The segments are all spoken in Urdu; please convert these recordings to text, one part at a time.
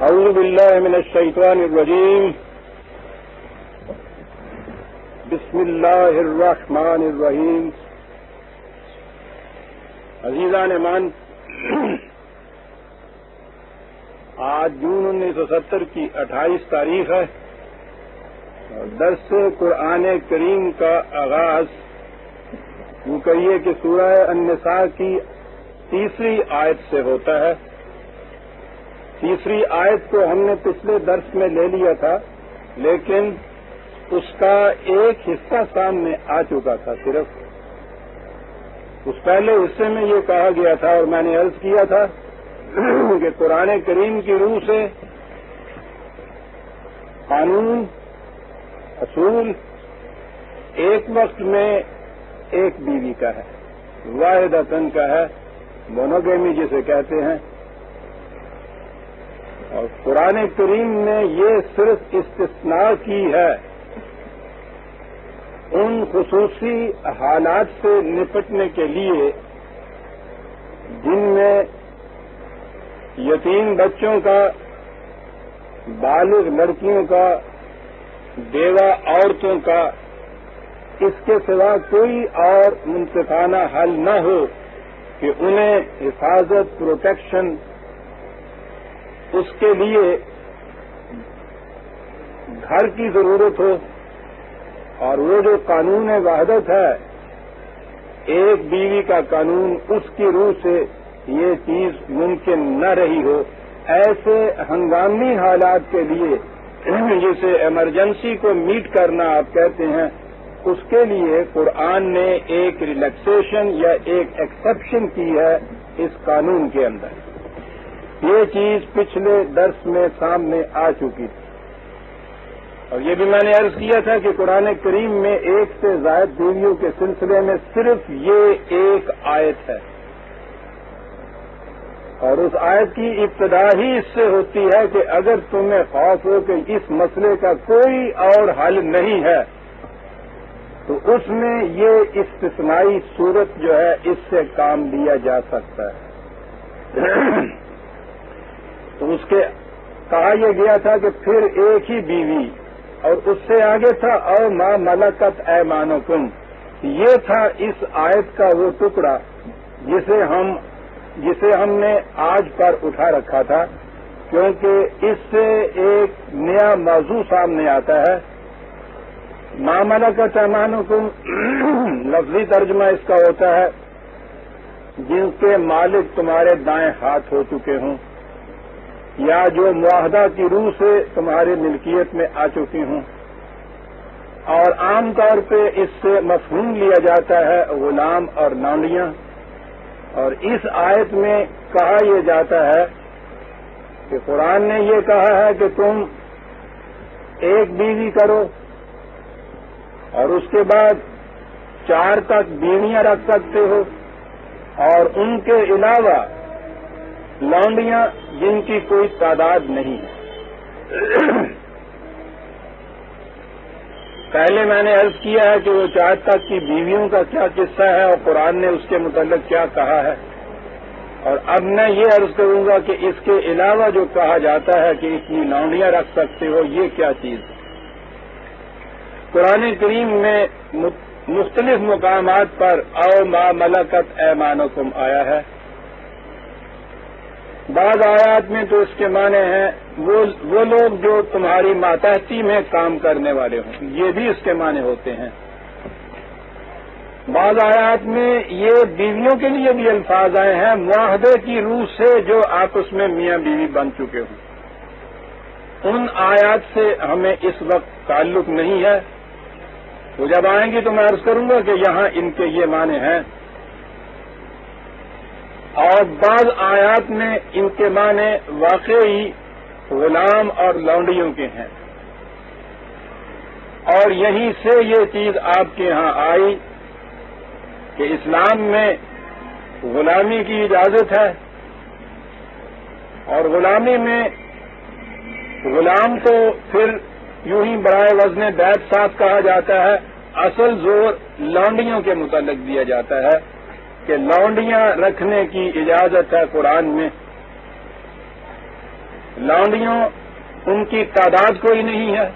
اعوذ باللہ من الشیطان الرجیم بسم اللہ الرحمن الرحیم. عزیزان مان، آج جون 1970 کی 28 تاریخ ہے اور درس قرآن کریم کا آغاز یوں کہیے کہ سورہ النساء کی تیسری آیت سے ہوتا ہے. تیسری آیت کو ہم نے پچھلے درس میں لے لیا تھا، لیکن اس کا ایک حصہ سامنے آ چکا تھا. صرف اس پہلے حصے میں یہ کہا گیا تھا اور میں نے عرض کیا تھا کہ قرآن کریم کی روح سے قانون اصول ایک وقت میں ایک بیوی کا ہے، واحدتن کا ہے، مونوگیمی جسے کہتے ہیں. اور قرآن کریم نے یہ صرف استثناء کی ہے ان خصوصی حالات سے نپٹنے کے لیے جن میں یتیم بچوں کا، بالغ لڑکیوں کا، بیوہ عورتوں کا اس کے سوا کوئی اور منصفانہ حل نہ ہو کہ انہیں حفاظت، پروٹیکشن، اس کے لیے گھر کی ضرورت ہو. اور وہ جو قانون وحدت ہے، ایک بیوی کا قانون، اس کی روح سے یہ چیز ممکن نہ رہی ہو. ایسے ہنگامی حالات کے لیے جسے ایمرجنسی کو میٹ کرنا آپ کہتے ہیں، اس کے لیے قرآن نے ایک ریلیکسیشن یا ایک ایکسپشن کی ہے اس قانون کے اندر. یہ چیز پچھلے درس میں سامنے آ چکی تھی اور یہ بھی میں نے عرض کیا تھا کہ قرآن کریم میں ایک سے زائد بیویوں کے سلسلے میں صرف یہ ایک آیت ہے اور اس آیت کی ابتدا ہی اس سے ہوتی ہے کہ اگر تمہیں خوف ہو کہ اس مسئلے کا کوئی اور حل نہیں ہے تو اس میں یہ استثنائی صورت جو ہے اس سے کام لیا جا سکتا ہے. تو اس کے کہا یہ گیا تھا کہ پھر ایک ہی بیوی، اور اس سے آگے تھا او ما ملکت ایمانکم. یہ تھا اس آیت کا وہ ٹکڑا جسے ہم نے آج پر اٹھا رکھا تھا، کیونکہ اس سے ایک نیا موضوع سامنے آتا ہے. ما ملکت ایمانکم لفظی ترجمہ اس کا ہوتا ہے جن کے مالک تمہارے دائیں ہاتھ ہو چکے ہوں یا جو معاہدہ کی روح سے تمہاری ملکیت میں آ چکی ہوں. اور عام طور پہ اس سے مفہوم لیا جاتا ہے غلام اور لونڈیاں. اور اس آیت میں کہا یہ جاتا ہے کہ قرآن نے یہ کہا ہے کہ تم ایک بیوی کرو اور اس کے بعد 4 تک بیویاں رکھ سکتے ہو، اور ان کے علاوہ لونڈیاں جن کی کوئی تعداد نہیں ہے. پہلے میں نے عرض کیا ہے کہ وہ 4 تک کی بیویوں کا کیا قصہ ہے اور قرآن نے اس کے متعلق کیا کہا ہے. اور اب میں یہ عرض کروں گا کہ اس کے علاوہ جو کہا جاتا ہے کہ اتنی لونڈیاں رکھ سکتے ہو، یہ کیا چیز ہے. قرآن کریم میں مختلف مقامات پر او ما ملکت ایمانکم آیا ہے. بعض آیات میں تو اس کے معنی ہیں وہ لوگ جو تمہاری ماتحتی میں کام کرنے والے ہوں، یہ بھی اس کے معنی ہوتے ہیں. بعض آیات میں یہ بیویوں کے لیے بھی الفاظ آئے ہیں معاہدے کی روح سے جو آپس میں میاں بیوی بن چکے ہوں. ان آیات سے ہمیں اس وقت تعلق نہیں ہے. وہ جب آئیں گی تو میں عرض کروں گا کہ یہاں ان کے یہ معنی ہیں. اور بعض آیات میں ان کے معنی واقعی غلام اور لونڈیوں کے ہیں. اور یہیں سے یہ چیز آپ کے ہاں آئی کہ اسلام میں غلامی کی اجازت ہے، اور غلامی میں غلام کو پھر یوں ہی برائے وزن بیت ساتھ کہا جاتا ہے. اصل زور لونڈیوں کے متعلق دیا جاتا ہے کہ لونڈیاں رکھنے کی اجازت ہے قرآن میں. لونڈیوں ان کی تعداد کوئی نہیں ہے،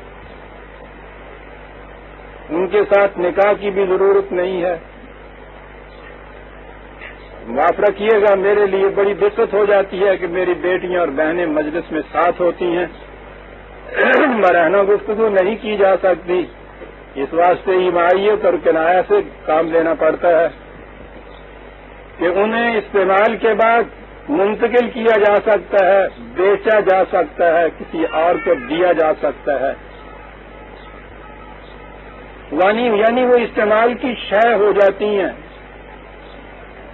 ان کے ساتھ نکاح کی بھی ضرورت نہیں ہے۔ معاف رکھیے گا، میرے لیے بڑی دقت ہو جاتی ہے کہ میری بیٹیاں اور بہنیں مجلس میں ساتھ ہوتی ہیں، مرہنہ گفتگو نہیں کی جا سکتی، اس واسطے ایمائیت اور کنایہ سے کام لینا پڑتا ہے کہ انہیں استعمال کے بعد منتقل کیا جا سکتا ہے، بیچا جا سکتا ہے، کسی اور کو دیا جا سکتا ہے، یعنی وہ استعمال کی شے ہو جاتی ہیں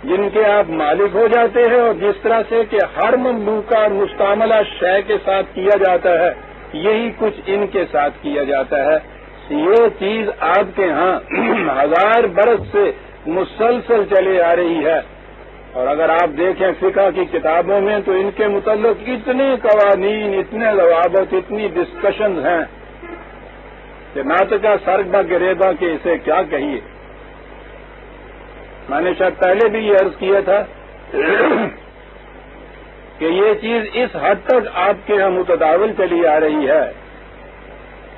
جن کے آپ مالک ہو جاتے ہیں، اور جس طرح سے کہ ہر مملوکہ اور مستعملہ شے کے ساتھ کیا جاتا ہے، یہی کچھ ان کے ساتھ کیا جاتا ہے۔ یہ چیز آپ کے ہاں 1000 برس سے مسلسل چلی آ رہی ہے، اور اگر آپ دیکھیں فقہ کی کتابوں میں تو ان کے متعلق اتنے قوانین، اتنے ضوابط، اتنی ڈسکشنز ہیں کہ ناطقہ سرگبا گریبا کہ اسے کیا کہیے۔ میں نے شاید پہلے بھی یہ عرض کیا تھا کہ یہ چیز اس حد تک آپ کے یہاں متداول چلی آ رہی ہے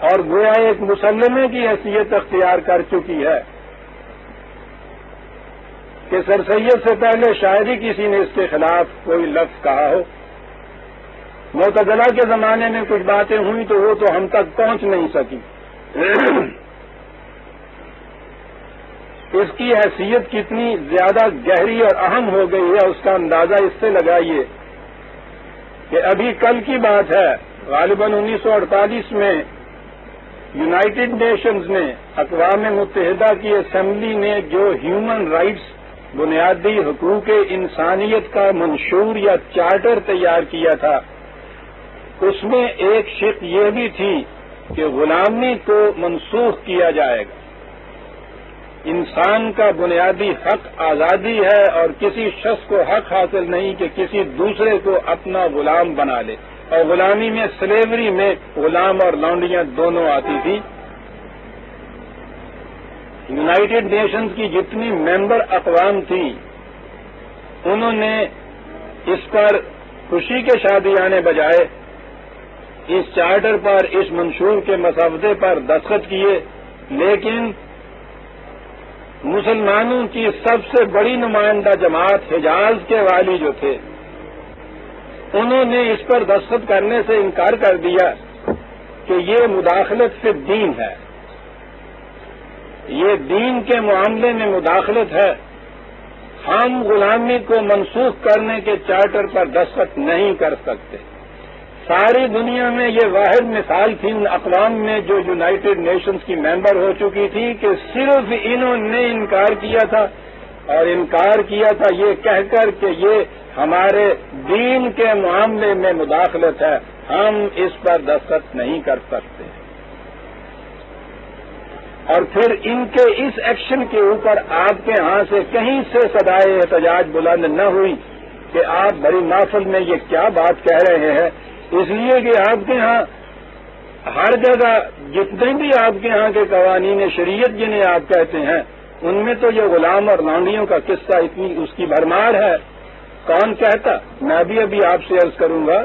اور گویا ایک مسلمے کی حیثیت اختیار کر چکی ہے کہ سر سید سے پہلے شاید ہی کسی نے اس کے خلاف کوئی لفظ کہا ہو۔ معتزلہ کے زمانے میں کچھ باتیں ہوئی تو وہ تو ہم تک پہنچ نہیں سکی۔ اس کی حیثیت کتنی زیادہ گہری اور اہم ہو گئی ہے، اس کا اندازہ اس سے لگائیے کہ ابھی کل کی بات ہے، غالباً 1948 میں یونائیٹڈ نیشنز نے، اقوام متحدہ کی اسمبلی نے جو ہیومن رائٹس، بنیادی حقوق انسانیت کا منشور یا چارٹر تیار کیا تھا، اس میں ایک شق یہ بھی تھی کہ غلامی کو منسوخ کیا جائے گا۔ انسان کا بنیادی حق آزادی ہے اور کسی شخص کو حق حاصل نہیں کہ کسی دوسرے کو اپنا غلام بنا لے، اور غلامی میں سلیوری میں غلام اور لونڈیاں دونوں آتی تھی۔ یونائیٹڈ نیشنز کی جتنی ممبر اقوام تھیں انہوں نے اس پر خوشی کے شادیانے بجائے اس چارٹر پر، اس منشور کے مسودے پر دستخط کیے، لیکن مسلمانوں کی سب سے بڑی نمائندہ جماعت حجاز کے والی جو تھے انہوں نے اس پر دستخط کرنے سے انکار کر دیا کہ یہ مداخلت فی الدین ہے، یہ دین کے معاملے میں مداخلت ہے، ہم غلامی کو منسوخ کرنے کے چارٹر پر دستخط نہیں کر سکتے۔ ساری دنیا میں یہ واحد مثال تھی ان اقوام میں جو یونائیٹڈ نیشنز کی ممبر ہو چکی تھی کہ صرف انہوں نے انکار کیا تھا، اور انکار کیا تھا یہ کہہ کر کہ یہ ہمارے دین کے معاملے میں مداخلت ہے، ہم اس پر دستخط نہیں کر سکتے۔ اور پھر ان کے اس ایکشن کے اوپر آپ کے ہاں سے کہیں سے صدائے احتجاج بلند نہ ہوئی کہ آپ بڑی محفل میں یہ کیا بات کہہ رہے ہیں، اس لیے کہ آپ کے ہاں ہر جگہ جتنے بھی آپ کے ہاں کے قوانین شریعت جنہیں آپ کہتے ہیں ان میں تو یہ غلام اور لونڈیوں کا قصہ اتنی اس کی بھرمار ہے۔ کون کہتا؟ میں بھی ابھی آپ سے عرض کروں گا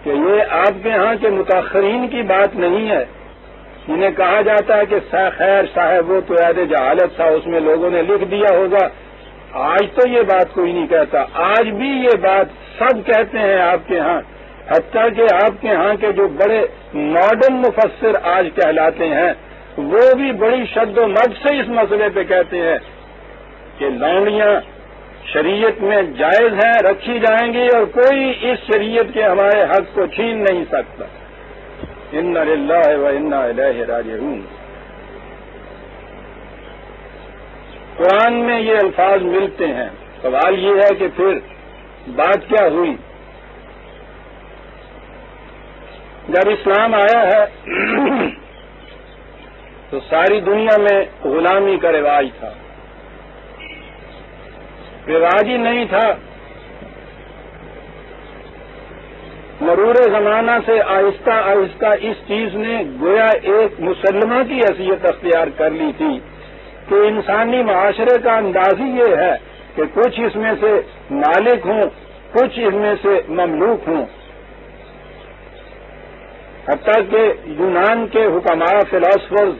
کہ یہ آپ کے ہاں کے متاخرین کی بات نہیں ہے، انہیں کہا جاتا ہے کہ خیر صاحب وہ تو عہد جہالت تھا، اس میں لوگوں نے لکھ دیا ہوگا۔ آج تو یہ بات کوئی نہیں کہتا، آج بھی یہ بات سب کہتے ہیں آپ کے ہاں، حتیٰ کہ آپ کے ہاں کے جو بڑے ماڈرن مفسر آج کہلاتے ہیں وہ بھی بڑی شد و مد سے اس مسئلے پہ کہتے ہیں کہ لونڈیاں شریعت میں جائز ہیں، رکھی جائیں گی، اور کوئی اس شریعت کے ہمارے حق کو چھین نہیں سکتا۔ انا للہ و انا الیہ راجعون۔ قرآن میں یہ الفاظ ملتے ہیں۔ سوال یہ ہے کہ پھر بات کیا ہوئی؟ جب اسلام آیا ہے تو ساری دنیا میں غلامی کا رواج تھا، رواج ہی نہیں تھا، مرور زمانہ سے آہستہ آہستہ اس چیز نے گویا ایک مسلمہ کی حیثیت اختیار کر لی تھی کہ انسانی معاشرے کا انداز ہی یہ ہے کہ کچھ اس میں سے مالک ہوں، کچھ اس میں سے مملوک ہوں۔ حتیٰ کہ یونان کے حکماء فلاسفرز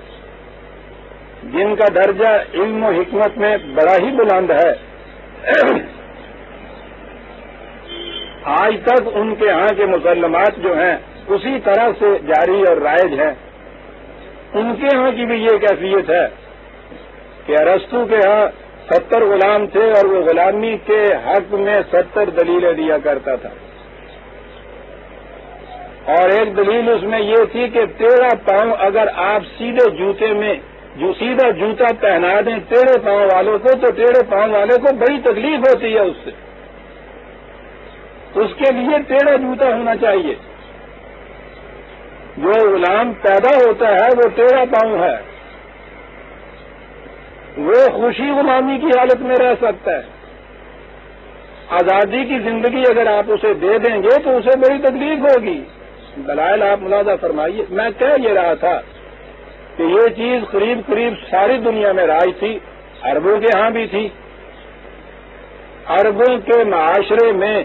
جن کا درجہ علم و حکمت میں بڑا ہی بلند ہے، آج تک ان کے ہاں کے مسلمات جو ہیں اسی طرح سے جاری اور رائج ہیں۔ ان کے ہاں کی بھی یہ کیفیت ہے کہ ارسطو کے ہاں 70 غلام تھے اور وہ غلامی کے حق میں 70 دلیلیں دیا کرتا تھا، اور ایک دلیل اس میں یہ تھی کہ 13 پاؤں اگر آپ سیدھے جوتے میں سیدھا جوتا پہنا دیں ٹیڑھے پاؤں والوں کو تو ٹیڑھے پاؤں والے کو بڑی تکلیف ہوتی ہے اس سے، اس کے لیے ٹیڑھا جوتا ہونا چاہیے۔ جو غلام پیدا ہوتا ہے وہ ٹیڑھا پاؤں ہے، وہ خوشی غلامی کی حالت میں رہ سکتا ہے، آزادی کی زندگی اگر آپ اسے دے دیں گے تو اسے بڑی تکلیف ہوگی۔ دلائل آپ ملاحظہ فرمائیے۔ میں کہہ یہ رہا تھا کہ یہ چیز قریب قریب ساری دنیا میں رائج تھی، عربوں کے ہاں بھی تھی۔ عربوں کے معاشرے میں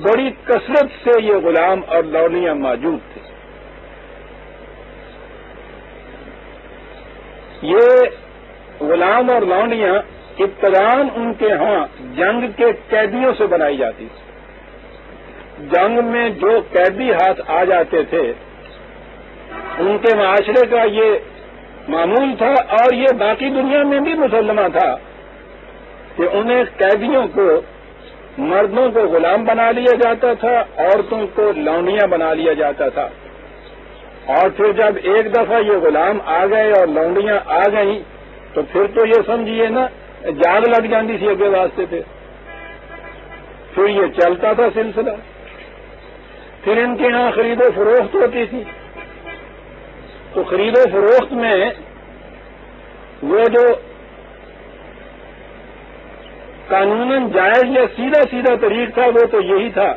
بڑی کثرت سے یہ غلام اور لونیاں موجود تھے۔ یہ غلام اور لونڈیاں ابتداً ان کے ہاں جنگ کے قیدیوں سے بنائی جاتی تھی۔ جنگ میں جو قیدی ہاتھ آ جاتے تھے ان کے معاشرے کا یہ معمول تھا، اور یہ باقی دنیا میں بھی مسلمہ تھا کہ انہیں قیدیوں کو، مردوں کو غلام بنا لیا جاتا تھا، عورتوں کو لونڈیاں بنا لیا جاتا تھا، اور پھر جب ایک دفعہ یہ غلام آ گئے اور لونڈیاں آ گئیں تو پھر تو یہ سمجھیے نا جان لگ جاتی تھی اگلے واسطے پہ، پھر یہ چلتا تھا سلسلہ۔ پھر ان کے یہاں خرید و فروخت ہوتی تھی، تو خرید و فروخت میں وہ جو قانوناً جائز یا سیدھا سیدھا طریق تھا وہ تو یہی تھا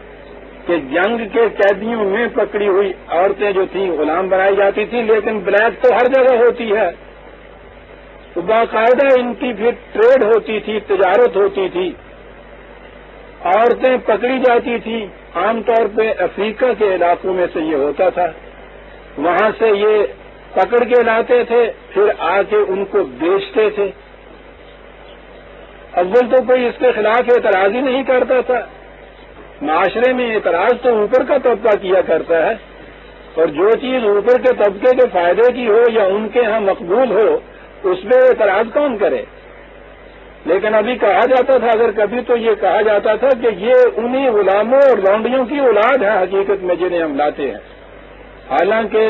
کہ جنگ کے قیدیوں میں پکڑی ہوئی عورتیں جو تھیں غلام بنائی جاتی تھیں، لیکن بلیک تو ہر جگہ ہوتی ہے، تو باقاعدہ ان کی پھر ٹریڈ ہوتی تھی، تجارت ہوتی تھی، عورتیں پکڑی جاتی تھیں۔ عام طور پہ افریقہ کے علاقوں میں سے یہ ہوتا تھا، وہاں سے یہ پکڑ کے لاتے تھے، پھر آ کے ان کو بیچتے تھے۔ اول تو کوئی اس کے خلاف اعتراض ہی نہیں کرتا تھا، معاشرے میں اعتراض تو اوپر کا طبقہ کیا کرتا ہے، اور جو چیز اوپر کے طبقے کے فائدے کی ہو یا ان کے ہاں مقبول ہو اس میں اعتراض کون کرے۔ لیکن ابھی کہا جاتا تھا، اگر کبھی تو یہ کہا جاتا تھا کہ یہ انہی غلاموں اور لونڈیوں کی اولاد ہے حقیقت میں جنہیں ہم لاتے ہیں، حالانکہ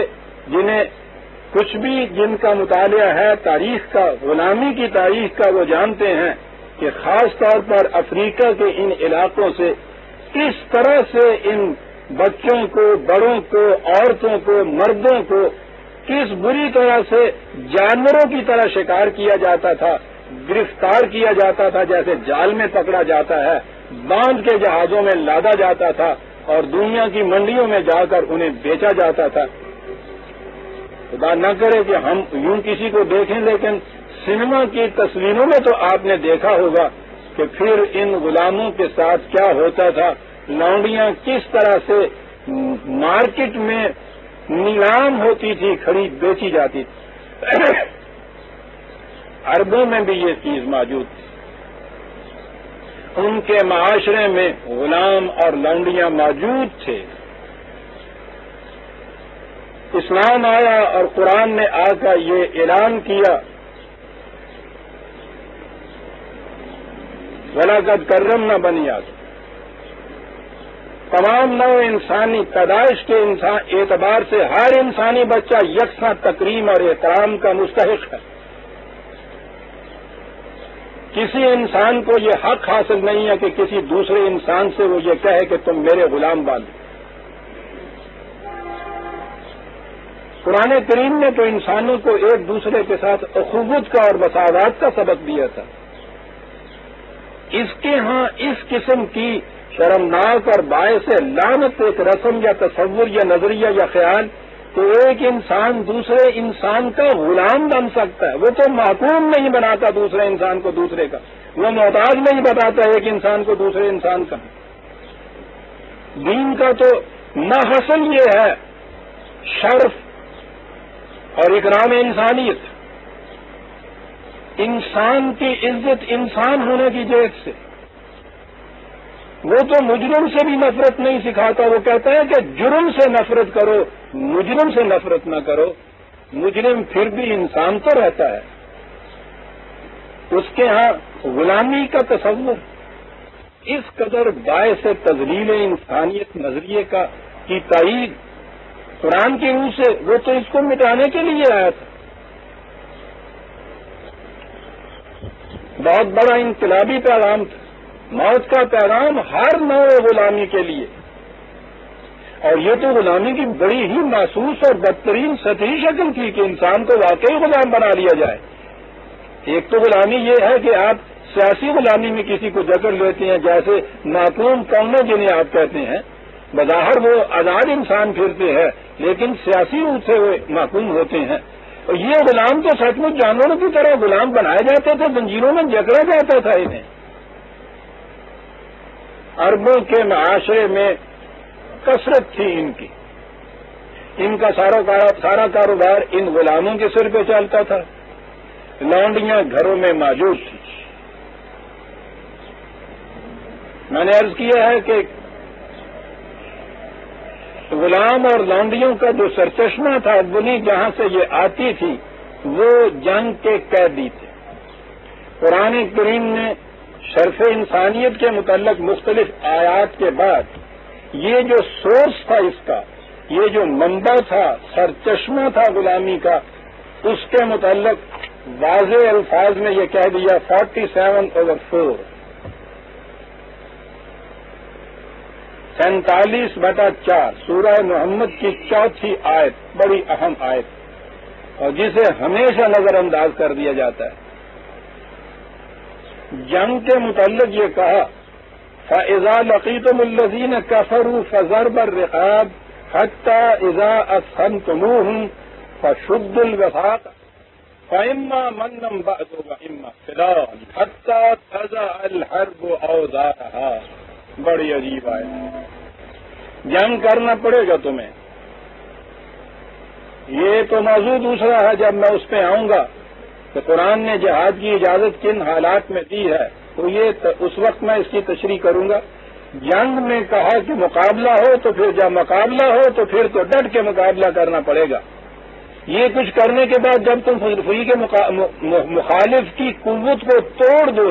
جنہیں کچھ بھی جن کا مطالعہ ہے تاریخ کا، غلامی کی تاریخ کا، وہ جانتے ہیں کہ خاص طور پر افریقہ کے ان علاقوں سے کس طرح سے ان بچوں کو، بڑوں کو، عورتوں کو، مردوں کو کس بری طرح سے جانوروں کی طرح شکار کیا جاتا تھا، گرفتار کیا جاتا تھا، جیسے جال میں پکڑا جاتا ہے، باندھ کے جہازوں میں لادا جاتا تھا اور دنیا کی منڈیوں میں جا کر انہیں بیچا جاتا تھا۔ خدا نہ کرے کہ ہم یوں کسی کو دیکھیں، لیکن سنیما کی تصویروں میں تو آپ نے دیکھا ہوگا کہ پھر ان غلاموں کے ساتھ کیا ہوتا تھا، لونڈیاں کس طرح سے مارکیٹ میں نیلام ہوتی تھی، کھڑی بیچی جاتی تھی۔ عربوں میں بھی یہ چیز موجود تھی، ان کے معاشرے میں غلام اور لونڈیاں موجود تھے۔ اسلام آیا اور قرآن نے آ کر یہ اعلان کیا، وَلَقَدْ كَرَّمْنَا بَنِي آدَمَ، تمام نو انسانی پیدائش کے اعتبار سے ہر انسانی بچہ یکساں تکریم اور احترام کا مستحق ہے۔ کسی انسان کو یہ حق حاصل نہیں ہے کہ کسی دوسرے انسان سے وہ یہ کہے کہ تم میرے غلام بن۔ قرآن کریم نے تو انسانوں کو ایک دوسرے کے ساتھ اخوت کا اور مساوات کا سبق دیا تھا۔ اس کے ہاں اس قسم کی شرمناک اور باعث لعنت ایک رسم یا تصور یا نظریہ یا خیال کہ ایک انسان دوسرے انسان کا غلام بن سکتا ہے، وہ تو محکوم نہیں بناتا دوسرے انسان کو دوسرے کا، وہ محتاج نہیں بتاتا ایک انسان کو دوسرے انسان کا۔ دین کا تو محصل یہ ہے شرف اور اکرام انسانیت، انسان کی عزت انسان ہونے کی جہت سے، وہ تو مجرم سے بھی نفرت نہیں سکھاتا، وہ کہتا ہے کہ جرم سے نفرت کرو، مجرم سے نفرت نہ کرو۔ مجرم پھر بھی انسان تو رہتا ہے، اس کے ہاں غلامی کا تصور اس قدر باعث تذلیل انسانیت نظریے کی تائید قرآن کی روح سے، وہ تو اس کو مٹانے کے لیے آیا تھا۔ بہت بڑا انقلابی پیغام تھا، موت کا پیغام ہر نوع غلامی کے لیے، اور یہ تو غلامی کی بڑی ہی محسوس اور بدترین سطحی شکل تھی کہ انسان کو واقعی غلام بنا لیا جائے۔ ایک تو غلامی یہ ہے کہ آپ سیاسی غلامی میں کسی کو جکڑ لیتے ہیں، جیسے معقوم قومیں جنہیں آپ کہتے ہیں، بظاہر وہ آزاد انسان پھرتے ہیں لیکن سیاسی روپ سے وہ معقوم ہوتے ہیں، اور یہ غلام تو سچ مچ جانوروں کی طرح غلام بنائے جاتے تھے، زنجیروں میں جکڑا جاتا تھا انہیں۔ عربوں کے معاشرے میں کثرت تھی ان کا سارا کاروبار ان غلاموں کے سر پہ چلتا تھا، لونڈیاں گھروں میں موجود تھی۔ میں نے عرض کیا ہے کہ غلام اور لونڈیوں کا جو سرچشمہ تھا، بنی جہاں سے یہ آتی تھی، وہ جنگ کے قیدی تھے۔ قرآن کریم نے شرف انسانیت کے متعلق مختلف آیات کے بعد یہ جو سورس تھا اس کا، یہ جو منبع تھا، سرچشمہ تھا غلامی کا، اس کے متعلق واضح الفاظ میں یہ کہہ دیا 47/4 47/4 سورہ محمد کی 4تھی آیت، بڑی اہم آیت، اور جسے ہمیشہ نظر انداز کر دیا جاتا ہے۔ جنگ کے متعلق یہ کہا فَإِذَا لَقِيتُمُ الَّذِينَ كَفَرُوا فَضَرْبَ الرِّقَابِ حَتَّى إِذَا أَثْخَنْتُمُوهُمْ فَشُدُّوا الْوَثَاقَ فَإِمَّا مَنًّا بَعْدُ وَإِمَّا فِدَاءً حَتَّى تَضَعَ الْحَرْبُ أَوْزَارَهَا۔ بڑی عجیب آیت، جنگ کرنا پڑے گا تمہیں۔ یہ تو موضوع دوسرا ہے، جب میں اس پہ آؤں گا کہ قرآن نے جہاد کی اجازت کن حالات میں دی ہے، تو یہ اس وقت میں اس کی تشریح کروں گا۔ جنگ میں کہا کہ مقابلہ ہو، تو پھر جب مقابلہ ہو تو پھر تو ڈٹ کے مقابلہ کرنا پڑے گا۔ یہ کچھ کرنے کے بعد جب تم فری کے مخالف کی قوت کو توڑ دو،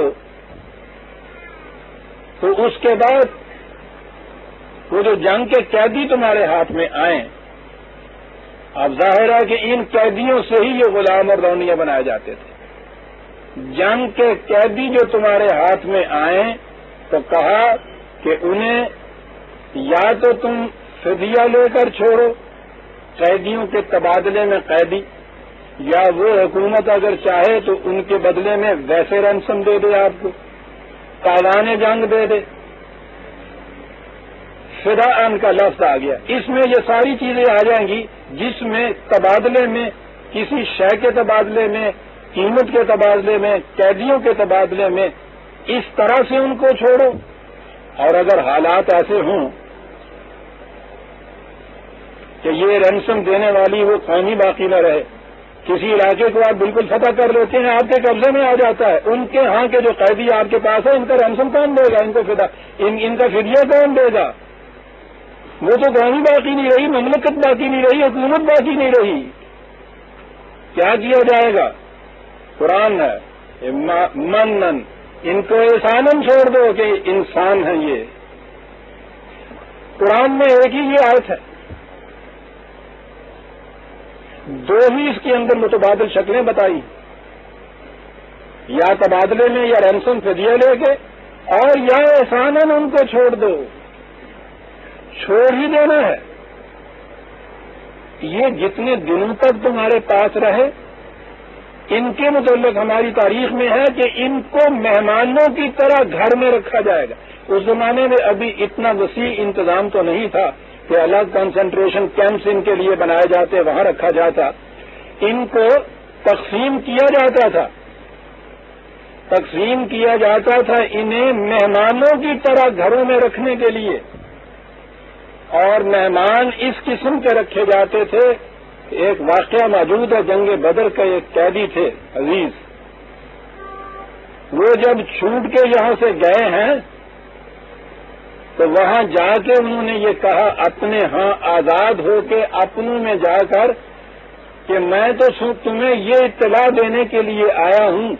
تو اس کے بعد وہ جو جنگ کے قیدی تمہارے ہاتھ میں آئیں، اب ظاہر ہے کہ ان قیدیوں سے ہی یہ غلام اور لونڈیاں بنائے جاتے تھے۔ جنگ کے قیدی جو تمہارے ہاتھ میں آئیں تو کہا کہ انہیں یا تو تم فدیہ لے کر چھوڑو، قیدیوں کے تبادلے میں قیدی، یا وہ حکومت اگر چاہے تو ان کے بدلے میں ویسے رنسم دے دے، آپ کو تاوان جنگ دے دے۔ فداءً کا لفظ آ گیا، اس میں یہ ساری چیزیں آ جائیں گی جس میں تبادلے میں، کسی شے کے تبادلے میں، قیمت کے تبادلے میں، قیدیوں کے تبادلے میں اس طرح سے ان کو چھوڑو۔ اور اگر حالات ایسے ہوں کہ یہ رنسم دینے والی وہ قومی باقی نہ رہے، کسی علاقے کو آپ بالکل فتح کر لیتے ہیں، آپ کے قبضے میں آ جاتا ہے، ان کے ہاں کے جو قیدی آپ کے پاس ہے، ان کا رنسم کون دے گا؟ ان کا فدیہ کون دے گا؟ وہ تو قومی باقی نہیں رہی، مملکت باقی نہیں رہی، حکومت باقی نہیں رہی، کیا کیا جائے گا؟ قرآن ہے منن، ان کو احساناً چھوڑ دو کہ انسان ہیں یہ۔ قرآن میں ایک ہی یہ آیت ہے، دو ہی اس کے اندر متبادل شکلیں بتائی، یا تبادلے میں یا رنسم فدیہ لے کے، اور یا احساناً ان کو چھوڑ دو، چھوڑ ہی دینا ہے۔ یہ جتنے دنوں تک تمہارے پاس رہے، ان کے متعلق ہماری تاریخ میں ہے کہ ان کو مہمانوں کی طرح گھر میں رکھا جائے گا۔ اس زمانے میں ابھی اتنا وسیع انتظام تو نہیں تھا کہ الگ کنسنٹریشن کیمپس ان کے لیے بنائے جاتے، وہاں رکھا جاتا۔ ان کو تقسیم کیا جاتا تھا، تقسیم کیا جاتا تھا انہیں مہمانوں کی طرح گھروں میں رکھنے کے لیے، اور مہمان اس قسم کے رکھے جاتے تھے. ایک واقعہ موجود ہے، جنگ بدر کا ایک قیدی تھے عزیز، وہ جب چھوٹ کے یہاں سے گئے ہیں تو وہاں جا کے انہوں نے یہ کہا اپنے ہاں آزاد ہو کے اپنوں میں جا کر کہ میں تو تمہیں یہ اطلاع دینے کے لیے آیا ہوں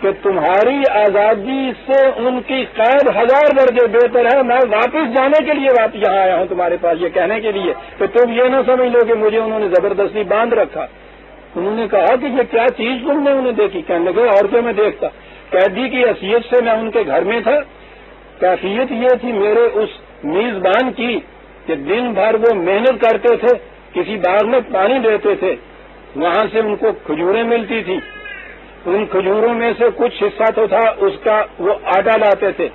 کہ تمہاری آزادی سے ان کی قید 1000 درجے بہتر ہے. میں واپس جانے کے لیے یہاں آیا ہوں تمہارے پاس یہ کہنے کے لیے کہ تم یہ نہ سمجھ لو کہ مجھے انہوں نے زبردستی باندھ رکھا. انہوں نے کہا کہ یہ کیا چیز تم نے انہیں دیکھی؟ کہنے لگے اور کیا میں دیکھتا، قیدی کی حیثیت سے میں ان کے گھر میں تھا. کیفیت یہ تھی میرے اس میزبان کی کہ دن بھر وہ محنت کرتے تھے، کسی باغ میں پانی دیتے تھے، وہاں سے ان کو کھجوریں ملتی تھی، ان کھجوروں میں سے کچھ حصہ تو تھا اس کا وہ آٹا لاتے تھے.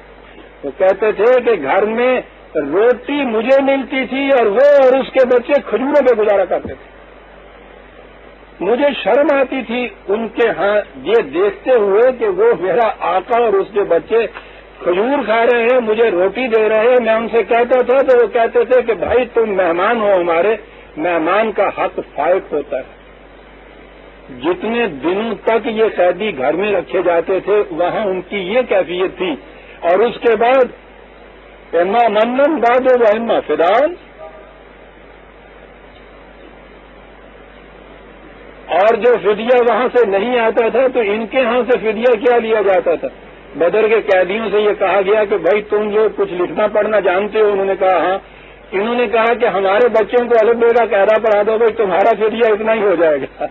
وہ کہتے تھے کہ گھر میں روٹی مجھے ملتی تھی اور وہ اور اس کے بچے کھجوروں پہ گزارا کرتے تھے. مجھے شرم آتی تھی ان کے ہاں یہ دیکھتے ہوئے کہ وہ میرا آقا اور اس کے بچے کھجور کھا رہے ہیں، مجھے روٹی دے رہے ہیں. میں ان سے کہتا تھا تو وہ کہتے تھے کہ بھائی تم مہمان ہو ہمارے، مہمان کا حق فائق ہوتا ہے. جتنے دنوں تک یہ قیدی گھر میں رکھے جاتے تھے وہاں ان کی یہ کیفیت تھی. اور اس کے بعد اما منن بعد و اما فدان، اور جو فدیہ وہاں سے نہیں آتا تھا تو ان کے ہاں سے فدیہ کیا لیا جاتا تھا. بدر کے قیدیوں سے یہ کہا گیا کہ بھائی تم جو کچھ لکھنا پڑھنا جانتے ہو؟ انہوں نے کہا ہاں. انہوں نے کہا کہ ہمارے بچوں کو الگ بے کا قاعدہ پڑھا دو بھائی، تمہارا فدیہ اتنا ہی ہو جائے گا.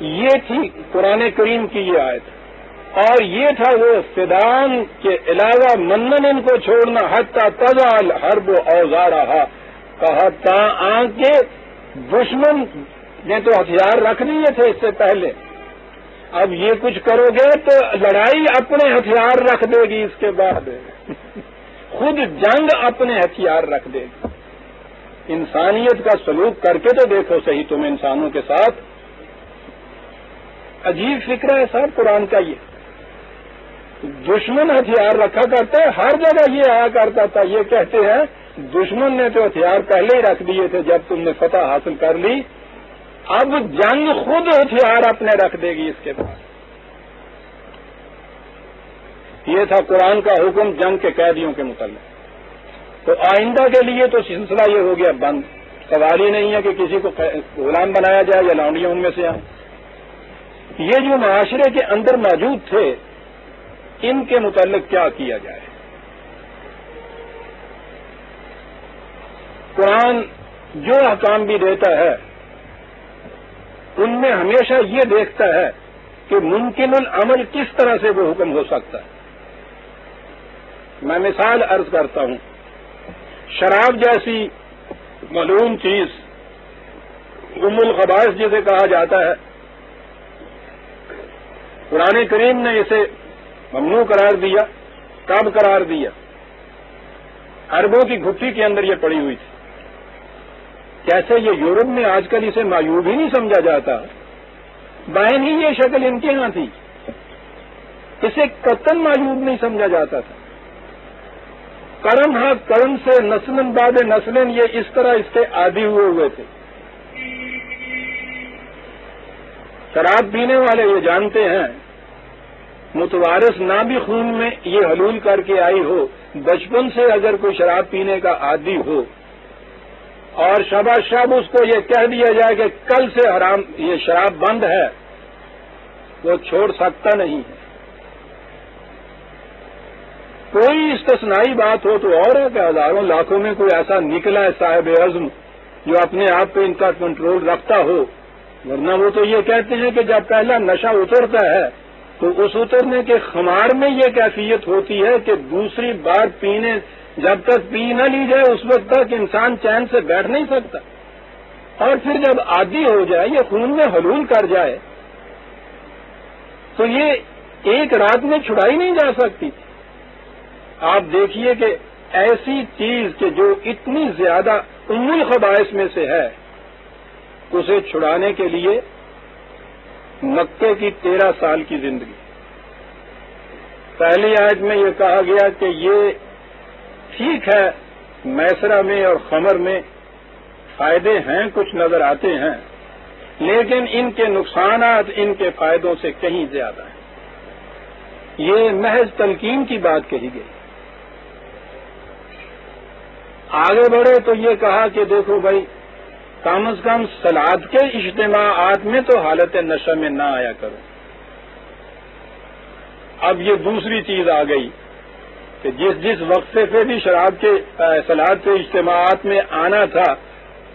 یہ تھی قرآن کریم کی یہ آیت، اور یہ تھا وہ فدان کے علاوہ منن ان کو چھوڑنا حتی تضع الحرب اوزارہا. کہا تا کے دشمن نے تو ہتھیار رکھ دیے تھے اس سے پہلے، اب یہ کچھ کرو گے تو لڑائی اپنے ہتھیار رکھ دے گی. اس کے بعد خود جنگ اپنے ہتھیار رکھ دے گی. انسانیت کا سلوک کر کے تو دیکھو صحیح تم انسانوں کے ساتھ. عجیب فکر ہے صاحب قرآن کا. یہ دشمن ہتھیار رکھا کرتا ہے، ہر جگہ یہ آیا کرتا تھا. یہ کہتے ہیں دشمن نے تو ہتھیار پہلے ہی رکھ دیے تھے جب تم نے فتح حاصل کر لی، اب جنگ خود ہتھیار اپنے رکھ دے گی. اس کے بعد یہ تھا قرآن کا حکم جنگ کے قیدیوں کے متعلق. تو آئندہ کے لیے تو سلسلہ یہ ہو گیا بند. سوال ہی نہیں ہے کہ کسی کو غلام بنایا جائے یا لونڈیاں ان میں سے آئیں. یہ جو معاشرے کے اندر موجود تھے ان کے متعلق کیا کیا جائے؟ قرآن جو احکام بھی دیتا ہے ان میں ہمیشہ یہ دیکھتا ہے کہ ممکن العمل کس طرح سے وہ حکم ہو سکتا ہے. میں مثال عرض کرتا ہوں. شراب جیسی ملعون چیز، ام الخبائث جسے کہا جاتا ہے، قرآن کریم نے اسے ممنوع قرار دیا. کب قرار دیا؟ عربوں کی گھٹی کے اندر یہ پڑی ہوئی تھی. کیسے یہ یورپ میں آج کل اسے معیوب ہی نہیں سمجھا جاتا. بائیں ہی یہ شکل ان کے ہاں تھی، اسے قطعاً معیوب نہیں سمجھا جاتا تھا. کرم ہاں کرم سے نسلن بعد نسلن یہ اس طرح اس کے عادی ہوئے تھے. شراب پینے والے یہ جانتے ہیں متوارث نہ بھی خون میں یہ حلول کر کے آئی ہو، بچپن سے اگر کوئی شراب پینے کا عادی ہو اور شبہ شب اس کو یہ کہہ دیا جائے کہ کل سے حرام یہ شراب بند ہے، وہ چھوڑ سکتا نہیں ہے. کوئی استثنائی بات ہو تو اور ہے کہ ہزاروں لاکھوں میں کوئی ایسا نکلا ہے صاحب عزم جو اپنے آپ پہ ان کا کنٹرول رکھتا ہو، ورنہ وہ تو یہ کہتے ہیں کہ جب پہلا نشہ اترتا ہے تو اس اترنے کے خمار میں یہ کیفیت ہوتی ہے کہ دوسری بار پینے جب تک پی نہ لی جائے اس وقت تک انسان چین سے بیٹھ نہیں سکتا. اور پھر جب عادی ہو جائے، یہ خون میں حلول کر جائے تو یہ ایک رات میں چھڑائی نہیں جا سکتی. آپ دیکھیے کہ ایسی چیز کہ جو اتنی زیادہ ام الخبائث میں سے ہے، اسے چھڑانے کے لیے مکے کی 13 سال کی زندگی، پہلی آیت میں یہ کہا گیا کہ یہ ٹھیک ہے، میسرہ میں اور خمر میں فائدے ہیں، کچھ نظر آتے ہیں، لیکن ان کے نقصانات ان کے فائدوں سے کہیں زیادہ ہیں۔ یہ محض تلقین کی بات کہی گئی۔ آگے بڑھے تو یہ کہا کہ دیکھو بھائی، کم از کم صلات کے اجتماعات میں تو حالت نشہ میں نہ آیا کرو۔ اب یہ دوسری چیز آ گئی کہ جس وقفے پہ بھی شراب کے صلات کے اجتماعات میں آنا تھا،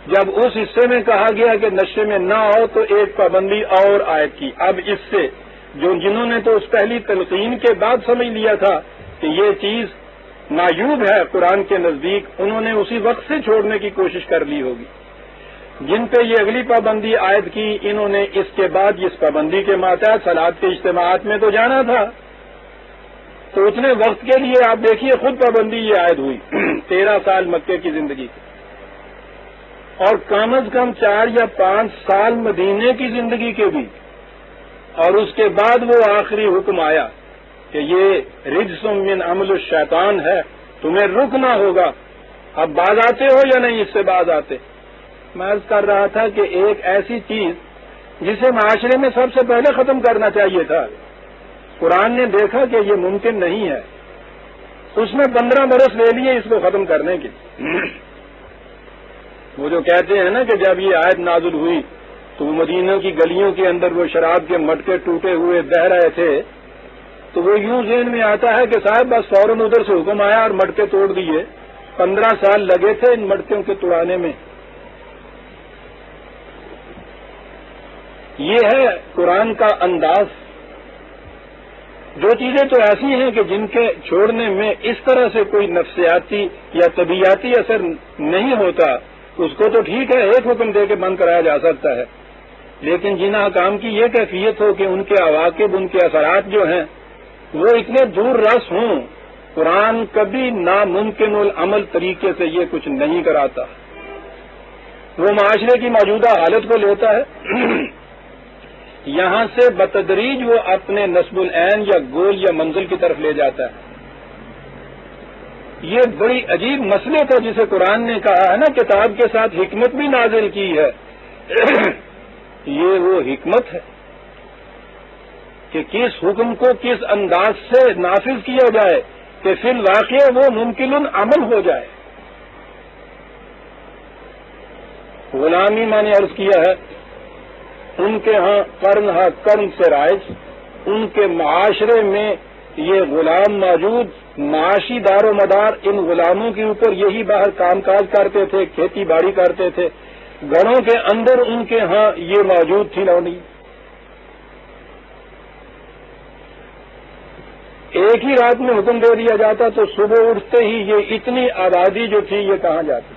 جب اس حصے میں کہا گیا کہ نشے میں نہ آؤ تو ایک پابندی اور عائد کی۔ اب اس سے جنہوں نے تو اس پہلی تلقین کے بعد سمجھ لیا تھا کہ یہ چیز معیوب ہے قرآن کے نزدیک، انہوں نے اسی وقت سے چھوڑنے کی کوشش کر لی ہوگی۔ جن پہ یہ اگلی پابندی عائد کی، انہوں نے اس کے بعد اس پابندی کے ماتحت صلات کے اجتماعات میں تو جانا تھا، تو اتنے وقت کے لیے آپ دیکھیے خود پابندی یہ عائد ہوئی 13 سال مکے کی زندگی کی، اور کم از کم 4 یا 5 سال مدینے کی زندگی کے بھی، اور اس کے بعد وہ آخری حکم آیا کہ یہ رجس من عمل الشیطان ہے، تمہیں رکنا ہوگا۔ اب باز آتے ہو یا نہیں اس سے باز آتے؟ میں عرض کر رہا تھا کہ ایک ایسی چیز جسے معاشرے میں سب سے پہلے ختم کرنا چاہیے تھا، قرآن نے دیکھا کہ یہ ممکن نہیں ہے، اس میں 15 برس لے لیے اس کو ختم کرنے کے۔ وہ جو کہتے ہیں نا کہ جب یہ آیت نازل ہوئی تو مدینہ کی گلیوں کے اندر وہ شراب کے مٹکے ٹوٹے ہوئے بہ رہے تھے، تو وہ یوں ذہن میں آتا ہے کہ صاحب بس فوراً ادھر سے حکم آیا اور مٹکے توڑ دیے۔ 15 سال لگے تھے ان مٹکوں کے توڑانے میں۔ یہ ہے قرآن کا انداز۔ جو چیزیں تو ایسی ہیں کہ جن کے چھوڑنے میں اس طرح سے کوئی نفسیاتی یا طبیعتی اثر نہیں ہوتا، اس کو تو ٹھیک ہے ایک حکم دے کے بند کرایا جا سکتا ہے، لیکن جن احکام کی یہ کیفیت ہو کہ ان کے عواقب، ان کے اثرات جو ہیں وہ اتنے دور رس ہوں، قرآن کبھی ناممکن العمل طریقے سے یہ کچھ نہیں کراتا۔ وہ معاشرے کی موجودہ حالت کو لیتا ہے، یہاں سے بتدریج وہ اپنے نصب العین یا گول یا منزل کی طرف لے جاتا ہے۔ یہ بڑی عجیب مسئلے تھا جسے قرآن نے کہا ہے نا کتاب کے ساتھ حکمت بھی نازل کی ہے۔ یہ وہ حکمت ہے کہ کس حکم کو کس انداز سے نافذ کیا جائے کہ فی الواقع وہ ممکن عمل ہو جائے۔ غلامی میں نے عرض کیا ہے، ان کے ہاں قرن سے رائج، ان کے معاشرے میں یہ غلام موجود، معاشی دار و مدار ان غلاموں کے اوپر یہی باہر کام کاج کرتے تھے، کھیتی باڑی کرتے تھے، گھروں کے اندر ان کے ہاں یہ موجود تھی لونڈی۔ ایک ہی رات میں حکم دے دیا جاتا تو صبح اٹھتے ہی یہ اتنی آبادی جو تھی یہ کہاں جاتی،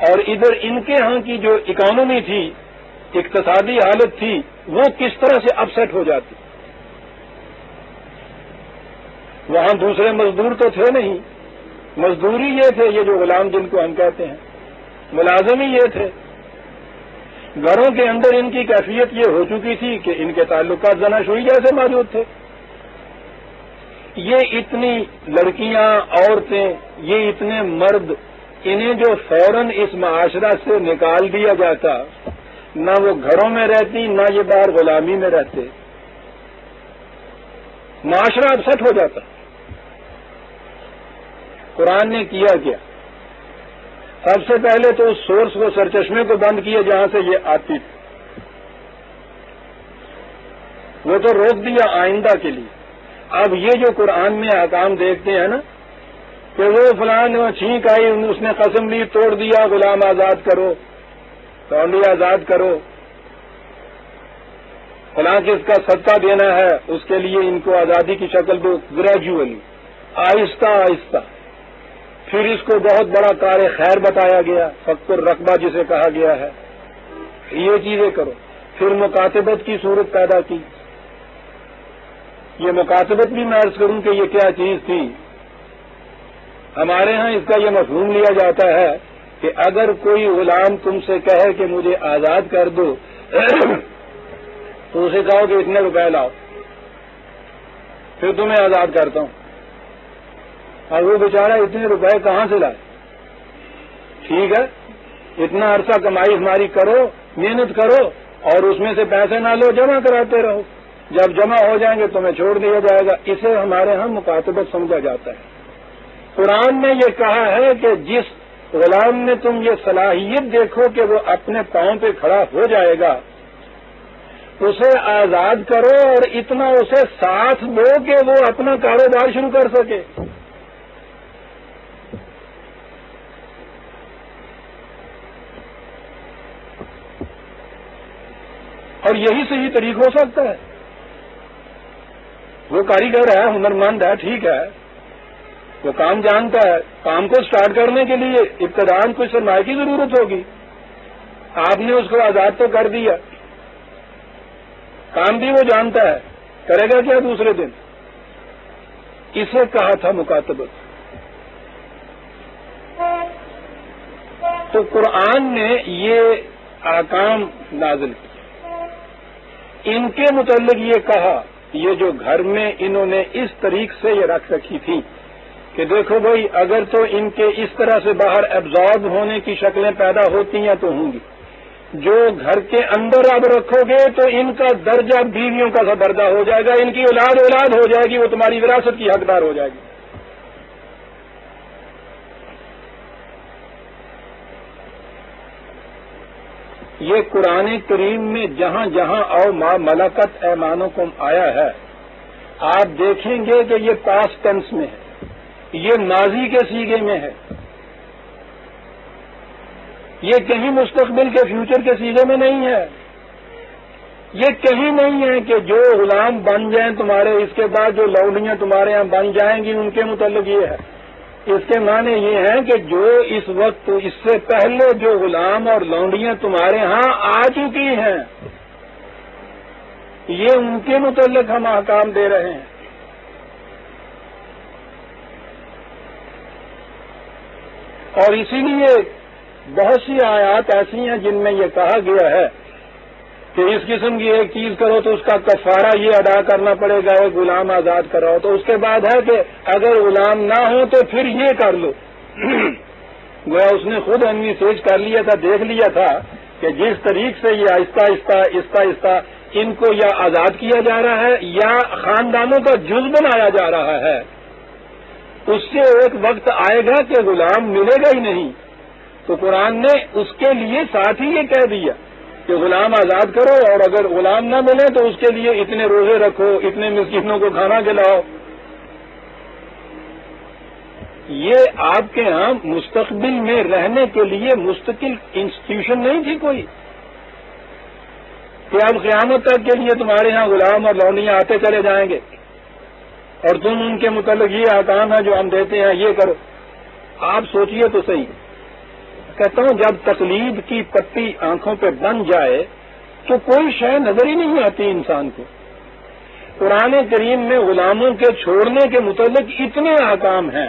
اور ادھر ان کے ہاں کی جو اکانومی تھی، اقتصادی حالت تھی، وہ کس طرح سے اپسیٹ ہو جاتی۔ وہاں دوسرے مزدور تو تھے نہیں، مزدوری یہ تھے، یہ جو غلام جن کو ہم کہتے ہیں، ملازم ہی یہ تھے۔ گھروں کے اندر ان کی کیفیت یہ ہو چکی تھی کہ ان کے تعلقات زناشوئی جیسے موجود تھے۔ یہ اتنی لڑکیاں، عورتیں، یہ اتنے مرد، انہیں جو فوراً اس معاشرہ سے نکال دیا جاتا، نہ وہ گھروں میں رہتی نہ یہ باہر غلامی میں رہتے، معاشرہ اپسٹ ہو جاتا۔ قرآن نے کیا کیا؟ سب سے پہلے تو اس سورس کو، سرچشمے کو بند کیا جہاں سے یہ آتی تھی، وہ تو روک دیا آئندہ کے لیے۔ اب یہ جو قرآن میں احکام دیکھتے ہیں نا کہ وہ فلاں چھینک آئی، اس نے قسم لی، توڑ دیا، غلام آزاد کرو، لونڈی آزاد کرو، فلاں کس کا صدقہ دینا ہے اس کے لیے ان کو آزادی کی شکل دو، گریجولی، آہستہ آہستہ۔ پھر اس کو بہت بڑا کار خیر بتایا گیا، فک الرقبہ جسے کہا گیا ہے، یہ چیزیں کرو۔ پھر مکاتبت کی صورت پیدا کی۔ یہ مکاتبت بھی میں عرض کروں کہ یہ کیا چیز تھی۔ ہمارے ہاں اس کا یہ مفہوم لیا جاتا ہے کہ اگر کوئی غلام تم سے کہے کہ مجھے آزاد کر دو تو اسے کہو کہ اتنے روپے لاؤ، پھر تمہیں آزاد کرتا ہوں. اور وہ بیچارہ اتنے روپے کہاں سے لائے؟ ٹھیک ہے، اتنا عرصہ کمائی ہماری کرو، محنت کرو، اور اس میں سے پیسے نہ لو، جمع کراتے رہو. جب جمع ہو جائیں گے تمہیں چھوڑ دیا جائے گا. اسے ہمارے ہاں مکاتبت سمجھا جاتا ہے. قرآن نے یہ کہا ہے کہ جس غلام میں تم یہ صلاحیت دیکھو کہ وہ اپنے پاؤں پہ کھڑا ہو جائے گا، اسے آزاد کرو اور اتنا اسے ساتھ دو کہ وہ اپنا کاروبار شروع کر سکے. اور یہی صحیح طریق ہو سکتا ہے. وہ کاریگر ہے، ہنرمند ہے، ٹھیک ہے، وہ کام جانتا ہے. کام کو سٹارٹ کرنے کے لیے ابتداءً کچھ سرمایہ کی ضرورت ہوگی. آپ نے اس کو آزاد تو کر دیا، کام بھی وہ جانتا ہے، کرے گا کیا دوسرے دن؟ اسے کہا تھا مکاتبت. تو قرآن نے یہ احکام نازل کیے. ان کے متعلق یہ کہا، یہ جو گھر میں انہوں نے اس طریق سے یہ رکھ رکھی تھی کہ دیکھو بھائی، اگر تو ان کے اس طرح سے باہر ایبزارب ہونے کی شکلیں پیدا ہوتی ہیں تو ہوں گی. جو گھر کے اندر اب رکھو گے تو ان کا درجہ بیویوں کا سا درجہ ہو جائے گا، ان کی اولاد ہو جائے گی، وہ تمہاری وراثت کی حقدار ہو جائے گی. یہ قرآن کریم میں جہاں جہاں او ما ملکت ایمانکم آیا ہے، آپ دیکھیں گے کہ یہ پاسٹ ٹینس میں ہے، یہ ماضی کے سیغے میں ہے. یہ کہیں مستقبل کے فیوچر کے سیغے میں نہیں ہے. یہ کہیں نہیں ہے کہ جو غلام بن جائیں تمہارے، اس کے بعد جو لونڈیاں تمہارے ہاں بن جائیں گی ان کے متعلق یہ ہے. اس کے معنی یہ ہے کہ جو اس وقت، اس سے پہلے جو غلام اور لونڈیاں تمہارے ہاں آ چکی ہیں، یہ ان کے متعلق ہم احکام دے رہے ہیں. اور اسی لیے بہت سی آیات ایسی ہیں جن میں یہ کہا گیا ہے کہ اس قسم کی ایک چیز کرو تو اس کا کفارہ یہ ادا کرنا پڑے گا، ایک غلام آزاد کراؤ. تو اس کے بعد ہے کہ اگر غلام نہ ہو تو پھر یہ کر لو. گویا اس نے خود انویسیج کر لیا تھا، دیکھ لیا تھا کہ جس طریق سے یہ آہستہ آہستہ ان کو یا آزاد کیا جا رہا ہے یا خاندانوں کا جز بنایا جا رہا ہے، اس سے ایک وقت آئے گا کہ غلام ملے گا ہی نہیں. تو قرآن نے اس کے لیے ساتھ ہی یہ کہہ دیا کہ غلام آزاد کرو، اور اگر غلام نہ ملے تو اس کے لیے اتنے روزے رکھو، اتنے مسکینوں کو کھانا کھلاؤ. یہ آپ کے ہاں مستقبل میں رہنے کے لیے مستقل انسٹیٹیوشن نہیں تھی کوئی کہ اب قیامت تک کے لیے تمہارے ہاں غلام اور لونڈیاں آتے چلے جائیں گے اور تم ان کے متعلق یہ احکام ہے جو ہم دیتے ہیں یہ کرو. آپ سوچئے تو صحیح. کہتا ہوں جب تقلید کی پٹی آنکھوں پہ بن جائے تو کوئی شے نظر ہی نہیں آتی انسان کو. قرآن کریم میں غلاموں کے چھوڑنے کے متعلق اتنے احکام ہیں،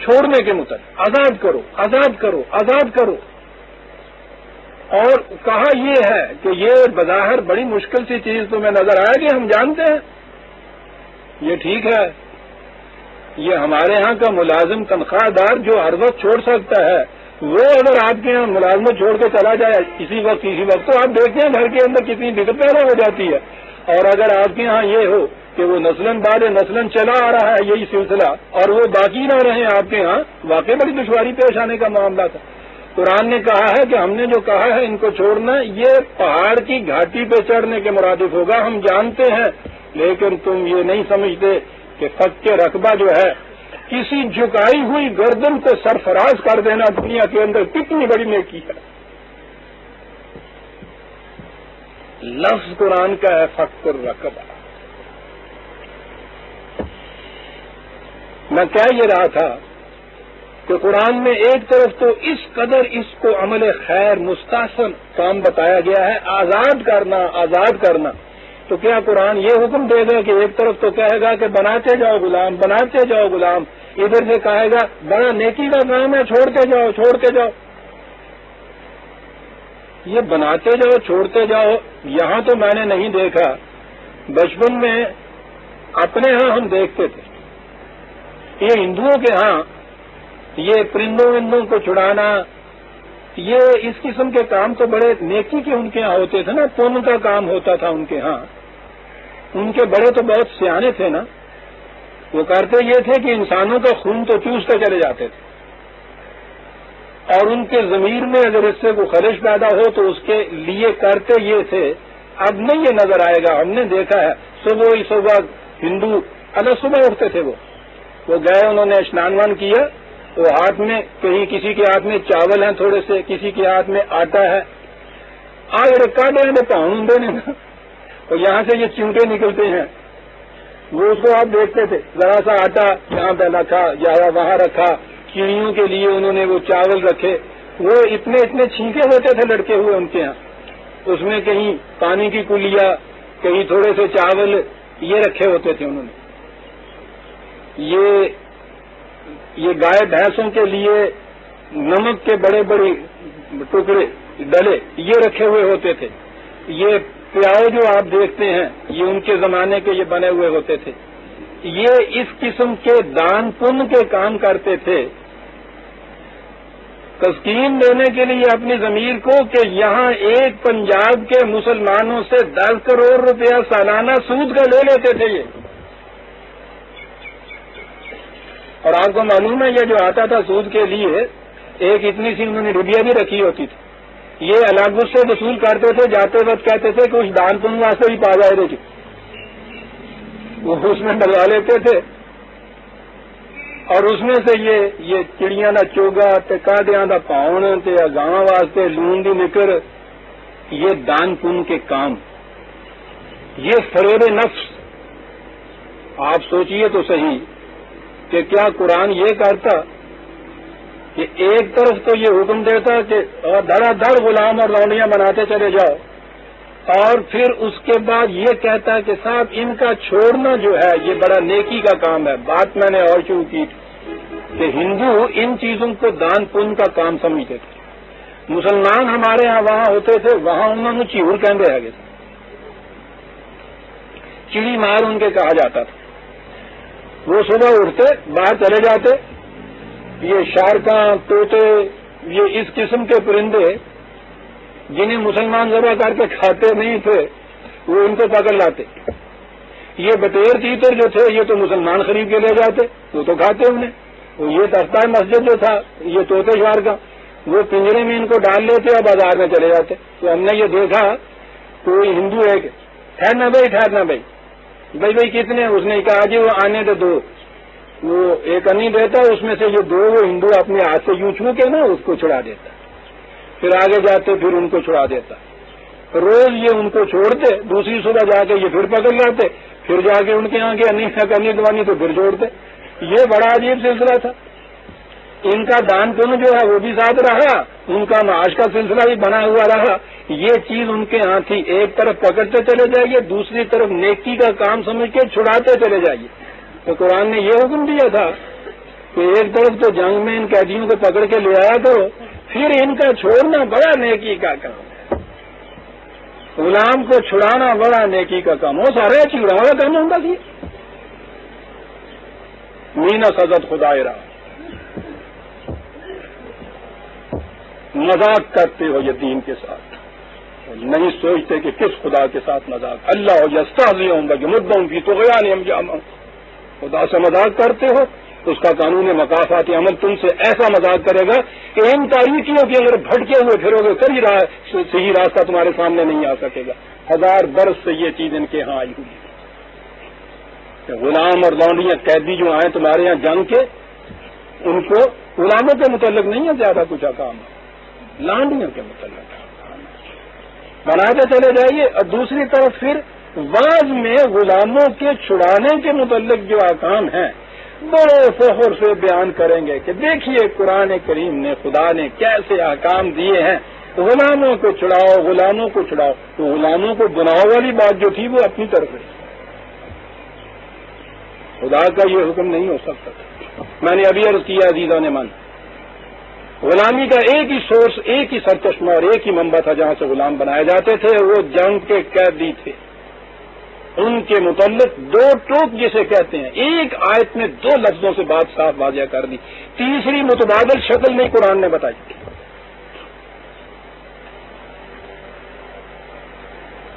چھوڑنے کے متعلق آزاد کرو آزاد کرو آزاد کرو. اور کہا یہ ہے کہ یہ بظاہر بڑی مشکل سی چیز تمہیں نظر آئے گی، ہم جانتے ہیں یہ ٹھیک ہے. یہ ہمارے ہاں کا ملازم تنخواہ دار جو ہر وقت چھوڑ سکتا ہے، وہ اگر آپ کے یہاں ملازمت چھوڑ کے چلا جائے اسی وقت تو آپ دیکھتے ہیں گھر کے اندر کتنی دقت پیدا ہو جاتی ہے. اور اگر آپ کے یہاں یہ ہو کہ وہ نسلاً بعد نسلاً چلا آ رہا ہے یہی سلسلہ، اور وہ باقی نہ رہے آپ کے یہاں، واقعی بڑی دشواری پیش آنے کا معاملہ تھا. قرآن نے کہا ہے کہ ہم نے جو کہا ہے ان کو چھوڑنا، یہ پہاڑ کی گھاٹی پہ چڑھنے کے مرادف ہوگا، ہم جانتے ہیں. لیکن تم یہ نہیں سمجھتے کہ فق رقبہ جو ہے، کسی جھکائی ہوئی گردن کو سرفراز کر دینا دنیا کے اندر کتنی بڑی نیکی ہے. لفظ قرآن کا ہے فق الرقبہ. میں کہہ یہ رہا تھا کہ قرآن میں ایک طرف تو اس قدر اس کو عمل خیر مستحسن کام بتایا گیا ہے، آزاد کرنا آزاد کرنا. تو کیا قرآن یہ حکم دے گا کہ ایک طرف تو کہے گا کہ بناتے جاؤ غلام بناتے جاؤ غلام، ادھر سے کہے گا بڑا نیکی کا کام ہے چھوڑتے جاؤ چھوڑتے جاؤ. یہ بناتے جاؤ چھوڑتے جاؤ. یہاں تو میں نے نہیں دیکھا، بچپن میں اپنے ہاں ہم دیکھتے تھے. یہ ہندوؤں کے ہاں یہ پرندوں وندوں کو چھڑانا، یہ اس قسم کے کام تو بڑے نیکی کے ان کے ہاں ہوتے تھے نا، پن کا کام ہوتا تھا ان کے ہاں. ان کے بڑے تو بہت سیانے تھے نا، وہ کرتے یہ تھے کہ انسانوں کا خون تو چوستے چلے جاتے تھے، اور ان کے ضمیر میں اگر اس سے کوئی خلش پیدا ہو تو اس کے لیے کرتے یہ تھے. اب نہیں یہ نظر آئے گا، ہم نے دیکھا ہے صبح ہی صبح ہندو الگ صبح اٹھتے تھے، وہ گئے، انہوں نے اسنان وان کیا، وہ ہاتھ میں کہیں کسی کے ہاتھ میں چاول ہیں تھوڑے سے، کسی کے ہاتھ میں آٹا ہے، آج رکھا دیں تو پاؤں دینے اور یہاں سے یہ چونٹے نکلتے ہیں. وہ اس کو آپ دیکھتے تھے، ذرا سا آٹا یہاں پہ رکھا یا وہاں رکھا، چڑیوں کے لیے انہوں نے وہ چاول رکھے، وہ اتنے اتنے چھینکے ہوتے تھے لڑکے ہوئے ان کے ہاں، اس میں کہیں پانی کی کلیا، کہیں تھوڑے سے چاول، یہ رکھے ہوتے تھے انہوں نے. یہ گائے بھینسوں کے لیے نمک کے بڑے بڑے ٹکڑے ڈلے یہ رکھے ہوئے ہوتے تھے. یہ پیاؤ جو آپ دیکھتے ہیں یہ ان کے زمانے کے یہ بنے ہوئے ہوتے تھے. یہ اس قسم کے دان پن کے کام کرتے تھے، تسکین دینے کے لیے اپنی ضمیر کو کہ یہاں ایک پنجاب کے مسلمانوں سے 10 کروڑ روپیہ سالانہ سود کا لے لیتے تھے یہ. اور آپ کو معلوم ہے یہ جو آتا تھا سود کے لیے، ایک اتنی سی انہوں نے ڈبیا بھی رکھی ہوتی تھی. یہ الگ سے وصول کرتے تھے، جاتے وقت کہتے تھے کہ اس دان پن واسطے بھی پا جائے دیکھیے، وہ اس میں ڈلوا لیتے تھے، اور اس میں سے یہ چڑیاں دا چوگا تے کاڈیاں دا پاؤن تے گاواں واسطے لون دی نکر، یہ دان پن کے کام، یہ فریب نفس. آپ سوچئے تو صحیح کہ کیا قرآن یہ کرتا کہ ایک طرف تو یہ حکم دیتا کہ دھڑا دھڑ غلام اور لونڈیاں بناتے چلے جاؤ، اور پھر اس کے بعد یہ کہتا کہ صاحب ان کا چھوڑنا جو ہے یہ بڑا نیکی کا کام ہے. بات میں نے اور شروع کی تھی کہ ہندو ان چیزوں کو دان پن کا کام سمجھتے تھے. مسلمان ہمارے ہاں وہاں ہوتے تھے، وہاں انہوں نے چیور کہندے ہے، چڑی مار ان کے کہا جاتا تھا. وہ صبح اٹھتے باہر چلے جاتے، یہ شارکاں طوطے، یہ اس قسم کے پرندے جنہیں مسلمان ذبح کر کے کھاتے نہیں تھے وہ ان کو پکڑ لاتے. یہ بٹیر تیتر جو تھے یہ تو مسلمان خرید کے لے جاتے، وہ تو کھاتے انہیں. یہ تختہ مسجد جو تھا یہ طوطے شارکاں، وہ پنجرے میں ان کو ڈال لیتے اور بازار میں چلے جاتے. تو ہم نے یہ دیکھا کوئی ہندو ایک ٹھہرنا بھائی بھائی کتنے، اس نے کہا جی وہ آنے دے دو، وہ ایک انی دیتا، اس میں سے یہ دو وہ ہندو اپنے ہاتھ سے یوں چھو کے نا اس کو چھڑا دیتا، پھر آگے جاتے پھر ان کو چھڑا دیتا. روز یہ ان کو چھوڑتے، دوسری صبح جا کے یہ پھر پکڑ لاتے، پھر جا کے ان کے یہاں کی انی دوانی تو پھر چھوڑتے. یہ بڑا عجیب سلسلہ تھا. ان کا دان پن جو ہے وہ بھی ساتھ رہا، ان کا معاش کا سلسلہ بھی بنا ہوا رہا. یہ چیز ان کے ہاں تھی، ایک طرف پکڑتے چلے جائیے، دوسری طرف نیکی کا کام سمجھ کے چھڑاتے چلے جائیے. تو قرآن نے یہ حکم دیا تھا کہ ایک طرف تو جنگ میں ان قیدیوں کو پکڑ کے لے آیا کرو، پھر ان کا چھوڑنا بڑا نیکی کا کام ہے. غلام کو چھڑانا بڑا نیکی کا کام، وہ سارے چڑاؤں کا کام ہوتا تھی. مینا سزت خدا رہا، مذاق کرتے ہو یہ دین کے ساتھ، نہیں سوچتے کہ کس خدا کے ساتھ مذاق. اللہ ہو یستہزئ بہم مدعم فی طغیانہم یعمہون، خدا سے مذاق کرتے ہو، اس کا قانون مکافات عمل تم سے ایسا مذاق کرے گا کہ ان تاریکیوں کے اگر بھٹکے ہوئے پھرو گے کبھی صحیح راستہ تمہارے سامنے نہیں آ سکے گا. 1000 برس سے یہ چیز ان کے ہاں آئی ہوئی ہے. غلام اور لونڈیاں قیدی جو آئے تمہارے یہاں جنگ کے، ان کو غلاموں کے متعلق نہیں ہے زیادہ کچھ کام، لانڈیوں کے متعلق بناتے چلے جائیے. اور دوسری طرف پھر واز میں غلاموں کے چھڑانے کے متعلق جو احکام ہیں بڑے فخر سے بیان کریں گے کہ دیکھیے قرآن کریم نے، خدا نے کیسے احکام دیے ہیں، غلاموں کو چھڑاؤ، غلاموں کو چھڑاؤ. تو غلاموں کو بناؤ والی بات جو تھی وہ اپنی طرف ہے، خدا کا یہ حکم نہیں ہو سکتا. میں نے ابھی عرض کیا عزیزان من غلامی کا ایک ہی سورس، ایک ہی سرچشمہ اور ایک ہی منبع تھا جہاں سے غلام بنائے جاتے تھے، وہ جنگ کے قیدی تھے۔ ان کے متعلق دو ٹوک جسے کہتے ہیں، ایک آیت میں دو لفظوں سے بات صاف واضح کر دی، تیسری متبادل شکل میں قرآن نے بتائی۔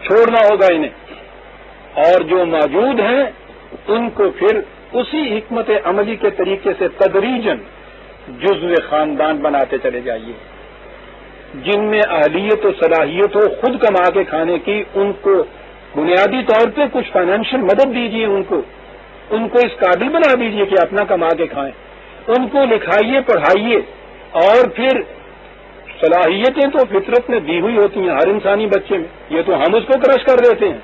چھوڑنا ہوگا انہیں، اور جو موجود ہیں ان کو پھر اسی حکمت عملی کے طریقے سے تدریجاً جزو خاندان بناتے چلے جائیے، جن میں اہلیت و صلاحیت ہو خود کما کے کھانے کی، ان کو بنیادی طور پہ کچھ فائنینشیل مدد دیجیے، ان کو اس قابل بنا دیجیے کہ اپنا کما کے کھائیں، ان کو لکھائیے پڑھائیے، اور پھر صلاحیتیں تو فطرت میں دی ہوئی ہوتی ہیں ہر انسانی بچے میں، یہ تو ہم اس کو کرش کر دیتے ہیں۔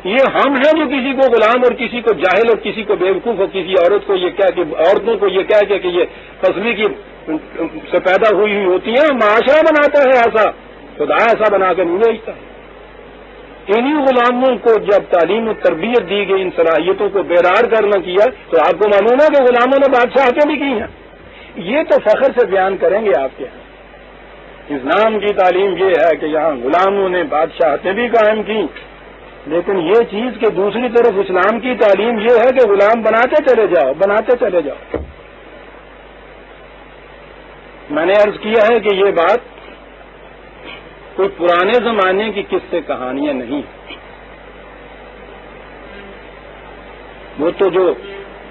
یہ ہم ہیں جو کسی کو غلام اور کسی کو جاہل اور کسی کو بیوقوف اور کسی عورت کو یہ کہہ کہ عورتوں کو یہ کہہ کہ یہ فصلی کی سے پیدا ہوئی ہوتی ہیں، معاشرہ بناتا ہے ایسا، خدا ایسا بنا کر نہیں بھیجتا۔ انہی غلاموں کو جب تعلیم و تربیت دی گئی، ان صلاحیتوں کو بیدار کرنا کیا، تو آپ کو معلوم ہے کہ غلاموں نے بادشاہتیں بھی کی ہیں۔ یہ تو فخر سے بیان کریں گے آپ کے یہاں۔ اسلام کی تعلیم یہ ہے کہ یہاں غلاموں نے بادشاہتیں بھی قائم کی، لیکن یہ چیز کہ دوسری طرف اسلام کی تعلیم یہ ہے کہ غلام بناتے چلے جاؤ، بناتے چلے جاؤ۔ میں نے عرض کیا ہے کہ یہ بات کوئی پرانے زمانے کی قصے کہانیاں نہیں، وہ تو جو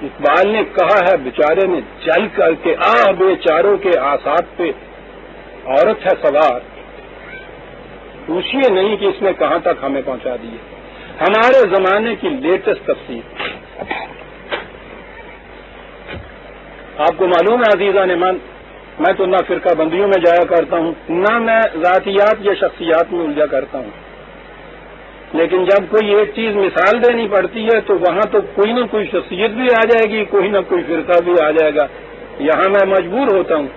اقبال نے کہا ہے، بیچارے نے جل کر کے بیچاروں کے آسات پہ عورت ہے سوار، پوچھیے نہیں کہ اس نے کہاں تک ہمیں پہنچا دیے۔ ہمارے زمانے کی لیٹسٹ تفسیر، آپ کو معلوم ہے عزیزان من، میں تو نہ فرقہ بندیوں میں جایا کرتا ہوں، نہ میں ذاتیات یا شخصیات میں الجھا کرتا ہوں، لیکن جب کوئی ایک چیز مثال دینی پڑتی ہے تو وہاں تو کوئی نہ کوئی شخصیت بھی آ جائے گی، کوئی نہ کوئی فرقہ بھی آ جائے گا، یہاں میں مجبور ہوتا ہوں۔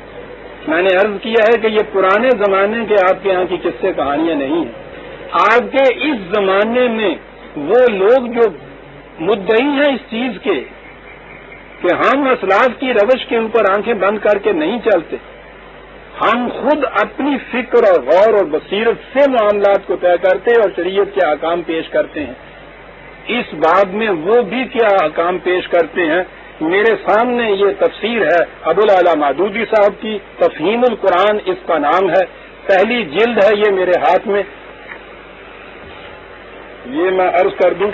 میں نے عرض کیا ہے کہ یہ پرانے زمانے کے آپ کے یہاں کی قصے کہانیاں نہیں ہیں، آپ کے اس زمانے میں وہ لوگ جو مدعی ہیں اس چیز کے کہ ہم اسلاف کی روش کے اوپر آنکھیں بند کر کے نہیں چلتے، ہم خود اپنی فکر اور غور اور بصیرت سے معاملات کو طے کرتے اور شریعت کے احکام پیش کرتے ہیں۔ اس باب میں وہ بھی کیا احکام پیش کرتے ہیں، میرے سامنے یہ تفسیر ہے ابو الاعلی مودودی صاحب کی، تفہیم القرآن اس کا نام ہے، پہلی جلد ہے یہ میرے ہاتھ میں، یہ میں عرض کر دوں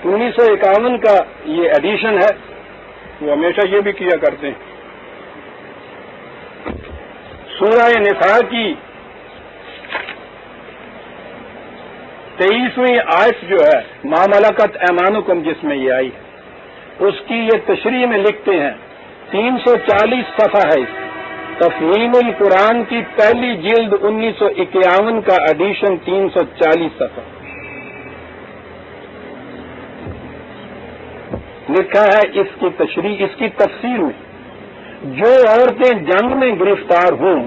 1951 کا یہ ایڈیشن ہے، وہ ہمیشہ یہ بھی کیا کرتے ہیں۔ سورہ نساء کی 23ویں آیت جو ہے، ما ملکت ایمانکم، جس میں یہ آئی ہے، اس کی یہ تشریح میں لکھتے ہیں، 340 صفحہ ہے اس تفہیم القرآن کی پہلی جلد 1951 کا ایڈیشن، 340 صفحہ لکھا ہے۔ اس کی تشریح، اس کی تفسیر میں، جو عورتیں جنگ میں گرفتار ہوں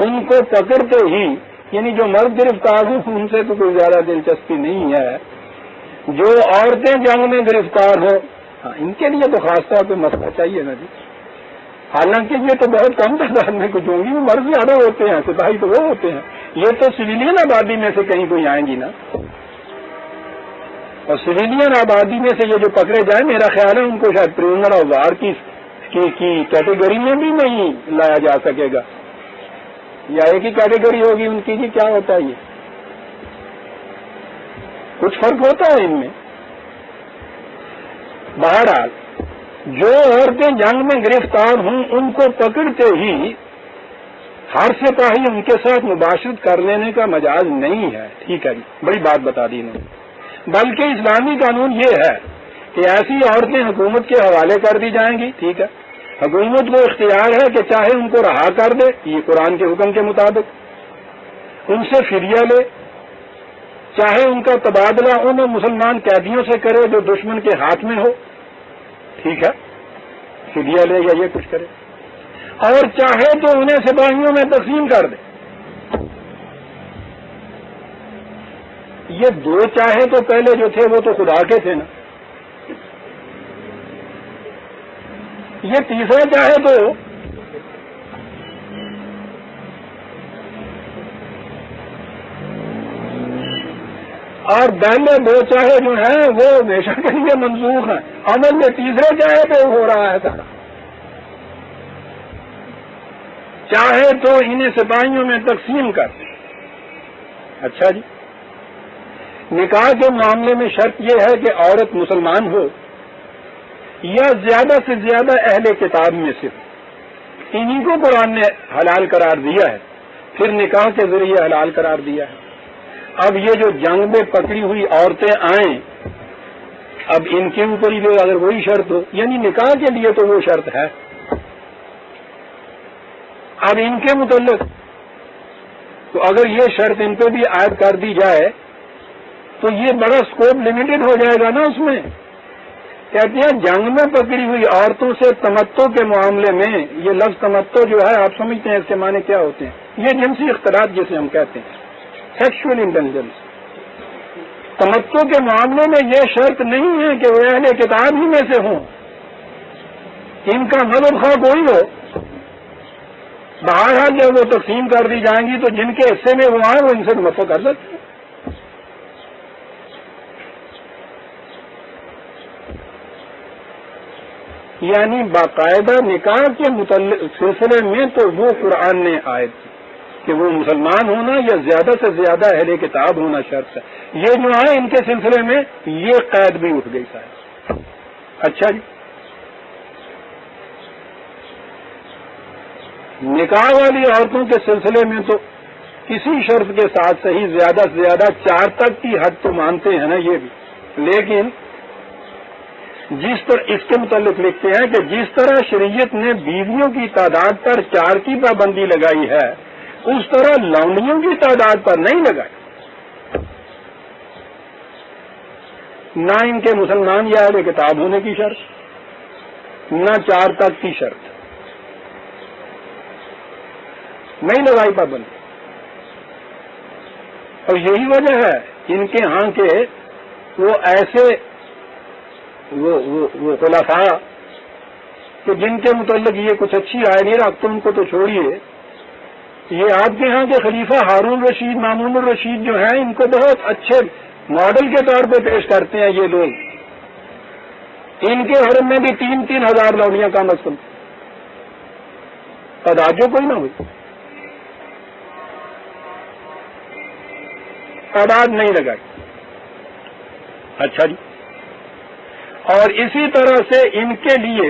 ان کو پکڑتے ہی، یعنی جو مرد گرفتار ہوں ان سے تو کوئی زیادہ دلچسپی نہیں ہے، جو عورتیں جنگ میں گرفتار ہوں، ان کے لیے تو خاص طور پہ مسئلہ چاہیے نا جی، حالانکہ یہ تو بہت کم تعداد میں کچھ ہوں گی، مرد زیادہ ہوتے ہیں، سپاہی تو وہ ہوتے ہیں، یہ تو سویلین آبادی میں سے کہیں کوئی آئیں گی نا، اور سویلین آبادی میں سے یہ جو پکڑے جائیں، میرا خیال ہے ان کو شاید پریزنر آف وار کی کیٹیگری میں بھی نہیں لایا جا سکے گا، یا ایک ہی کیٹیگری ہوگی ان کی، جی کیا ہوتا ہے یہ، کچھ فرق ہوتا ہے ان میں۔ بہرحال جو عورتیں جنگ میں گرفتار ہوں ان کو پکڑتے ہی ہر سپاہی ان کے ساتھ مباشرت کر لینے کا مجاز نہیں ہے، ٹھیک ہے جی، بڑی بات بتا دی انہوں نے، بلکہ اسلامی قانون یہ ہے کہ ایسی عورتیں حکومت کے حوالے کر دی جائیں گی، ٹھیک ہے، حکومت کو اختیار ہے کہ چاہے ان کو رہا کر دے، یہ قرآن کے حکم کے مطابق، ان سے فدیہ لے، چاہے ان کا تبادلہ ان مسلمان قیدیوں سے کرے جو دشمن کے ہاتھ میں ہو، ٹھیک ہے، فدیہ لے یا یہ کچھ کرے، اور چاہے تو انہیں سپاہیوں میں تقسیم کر دے۔ یہ دو چاہے تو پہلے جو تھے وہ تو خدا کے تھے نا، یہ تیسرا چاہے تو اور پہلے دو چاہے جو ہیں وہ ہمیشہ کے لیے منسوخ ہیں، عمل میں تیسرے چاہے پہ ہو رہا ہے سارا۔ چاہے تو انہیں سپاہیوں میں تقسیم کر دیں۔ اچھا جی، نکاح کے معاملے میں شرط یہ ہے کہ عورت مسلمان ہو یا زیادہ سے زیادہ اہل کتاب میں سے، انہی کو قرآن نے حلال قرار دیا ہے، پھر نکاح کے ذریعے حلال قرار دیا ہے۔ اب یہ جو جنگ میں پکڑی ہوئی عورتیں آئیں، اب ان کے اوپر ہی اگر وہی شرط ہو، یعنی نکاح کے لیے تو وہ شرط ہے، اب ان کے متعلق تو اگر یہ شرط ان پہ بھی عائد کر دی جائے تو یہ بڑا اسکوپ لمیٹڈ ہو جائے گا نا۔ اس میں کہتے ہیں جنگ میں پکڑی ہوئی عورتوں سے تمتع کے معاملے میں، یہ لفظ تمتع جو ہے آپ سمجھتے ہیں اس کے معنی کیا ہوتے ہیں؟ یہ جنسی اختلاط جسے ہم کہتے ہیں، سیکشل انٹیلیجنس۔ تمتع کے معاملے میں یہ شرط نہیں ہے کہ وہ اہل کتاب ہی میں سے ہوں، ان کا مذہب خواہ کوئی ہو، بہرحال جب وہ تقسیم کر دی جائیں گی تو جن کے حصے میں وہ آئیں وہ ان سے تمتع کر سکتے ہیں۔ یعنی باقاعدہ نکاح کے متعلق سلسلے میں تو وہ قرآن نے عائد کی کہ وہ مسلمان ہونا یا زیادہ سے زیادہ اہل کتاب ہونا شرط ہے۔ یہ جو ہے ان کے سلسلے میں یہ قید بھی اٹھ گئی صاحب۔ اچھا جی، نکاح والی عورتوں کے سلسلے میں تو کسی شرط کے ساتھ صحیح زیادہ سے زیادہ 4 تک کی حد تو مانتے ہیں نا یہ بھی، لیکن جس طرح اس کے متعلق لکھتے ہیں کہ جس طرح شریعت نے بیویوں کی تعداد پر 4 کی پابندی لگائی ہے اس طرح لونڈیوں کی تعداد پر نہیں لگائی، نہ ان کے مسلمان یا اہل کتاب ہونے کی شرط، نہ 4 تک کی شرط، نہیں لگائی پابندی۔ اور یہی وجہ ہے ان کے ہاں کے وہ ایسے وہ خلفاء کہ جن کے متعلق یہ کچھ اچھی رائے نہیں رکھتے ان کو تو چھوڑیے، یہ آپ کے ہاں کے خلیفہ ہارون رشید، مامون الرشید جو ہیں ان کو بہت اچھے ماڈل کے طور پہ پیش کرتے ہیں یہ لوگ۔ ان کے حرم میں بھی 3-3 ہزار لوڈیاں کم از کم، تعداد کوئی نہ ہوئی، تعداد نہیں لگائی۔ اچھا جی، اور اسی طرح سے ان کے لیے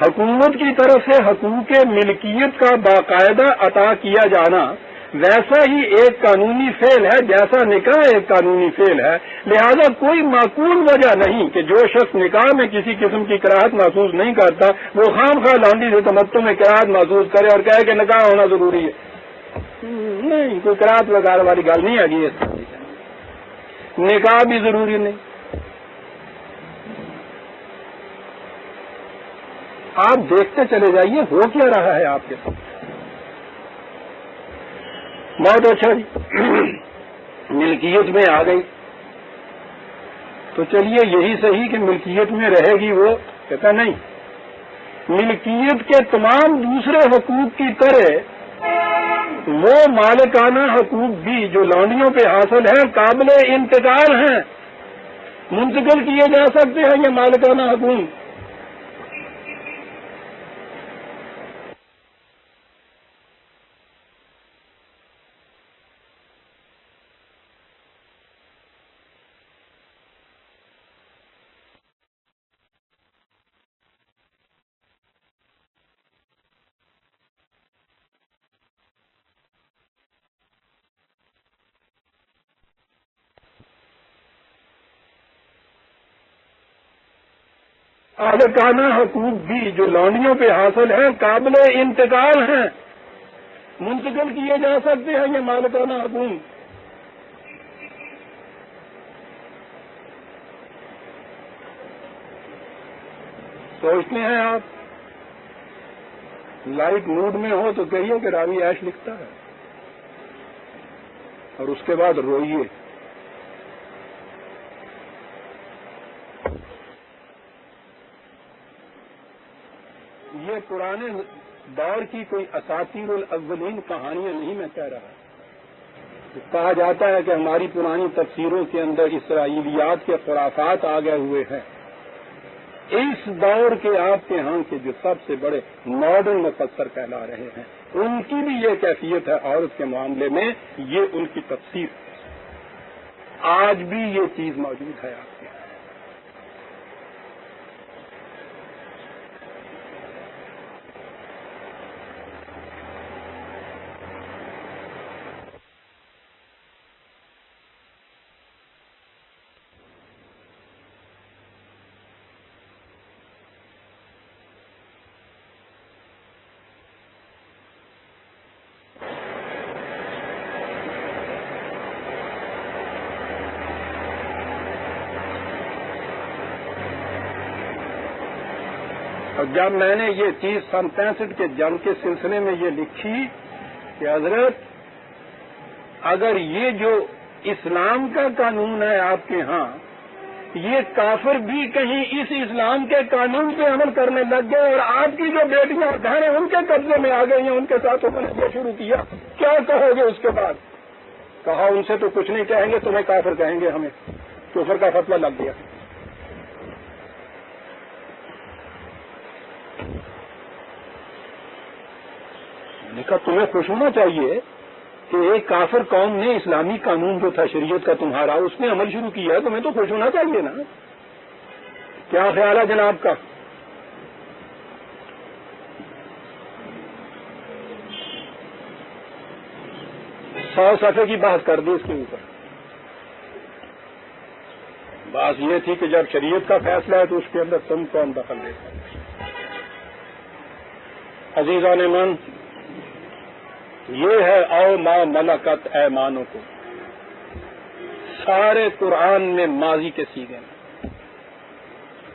حکومت کی طرف سے حقوق ملکیت کا باقاعدہ عطا کیا جانا ویسا ہی ایک قانونی فعل ہے جیسا نکاح ایک قانونی فعل ہے، لہذا کوئی معقول وجہ نہیں کہ جو شخص نکاح میں کسی قسم کی کراہت محسوس نہیں کرتا وہ خام خواہ لانڈی سے تمتع میں کراہت محسوس کرے اور کہے کہ نکاح ہونا ضروری ہے۔ نہیں، کوئی کراہت وغیرہ والی گل نہیں آگی، نکاح بھی ضروری نہیں۔ آپ دیکھتے چلے جائیے ہو کیا رہا ہے آپ کے ساتھ۔ بہت اچھا جی، ملکیت میں آ گئی تو چلیے یہی صحیح کہ ملکیت میں رہے گی، وہ کہتا نہیں، ملکیت کے تمام دوسرے حقوق کی طرح وہ مالکانہ حقوق بھی جو لونڈیوں پہ حاصل ہیں قابل انتقال ہیں، منتقل کیے جا سکتے ہیں یہ مالکانہ حقوق۔ مالکانہ حقوق بھی جو لونڈیوں پہ حاصل ہیں قابل انتقال ہیں، منتقل کیے جا سکتے ہیں یہ مالکانہ حقوق۔ سوچتے ہیں آپ، لائٹ موڈ میں ہو تو کہیے کہ راوی عیش لکھتا ہے، اور اس کے بعد روئیے۔ یہ پرانے دور کی کوئی اساطیر الاولین کہانیاں نہیں میں کہہ رہا. کہا جاتا ہے کہ ہماری پرانی تفسیروں کے اندر اسرائیلیات کے خرافات آ گئے ہوئے ہیں. اس دور کے آپ کے ہاں کے جو سب سے بڑے ماڈرن مفسر کہلا رہے ہیں ان کی بھی یہ کیفیت ہے عورت کے معاملے میں. یہ ان کی تفسیر آج بھی یہ چیز موجود ہے آپ کے. اور جب میں نے یہ چیز سن 65 کے جنگ کے سلسلے میں یہ لکھی کہ حضرت اگر یہ جو اسلام کا قانون ہے آپ کے ہاں یہ کافر بھی کہیں اس اسلام کے قانون پہ عمل کرنے لگ گئے اور آپ کی جو بیٹیاں اور بہنیں ان کے قبضے میں آ گئی ہیں ان کے ساتھ انہوں نے یہ شروع کیا کیا کہو گے اس کے بعد؟ کہا ان سے تو کچھ نہیں کہیں گے تمہیں کافر کہیں گے ہمیں کفر کا فتویٰ لگ گیا. میں نے کہا تمہیں خوش ہونا چاہیے کہ ایک کافر قوم نے اسلامی قانون جو تھا شریعت کا تمہارا اس میں عمل شروع کیا ہے. تمہیں تو خوش ہونا چاہیے نا. کیا خیال ہے جناب کا؟ سو صفحے کی بحث کر دی اس کے اوپر. بات یہ تھی کہ جب شریعت کا فیصلہ ہے تو اس کے اندر تم کون دخل دے سکتے. عزیزان من یہ ہے او ما ملکت ایمانکم. سارے قرآن میں ماضی کے سیغے میں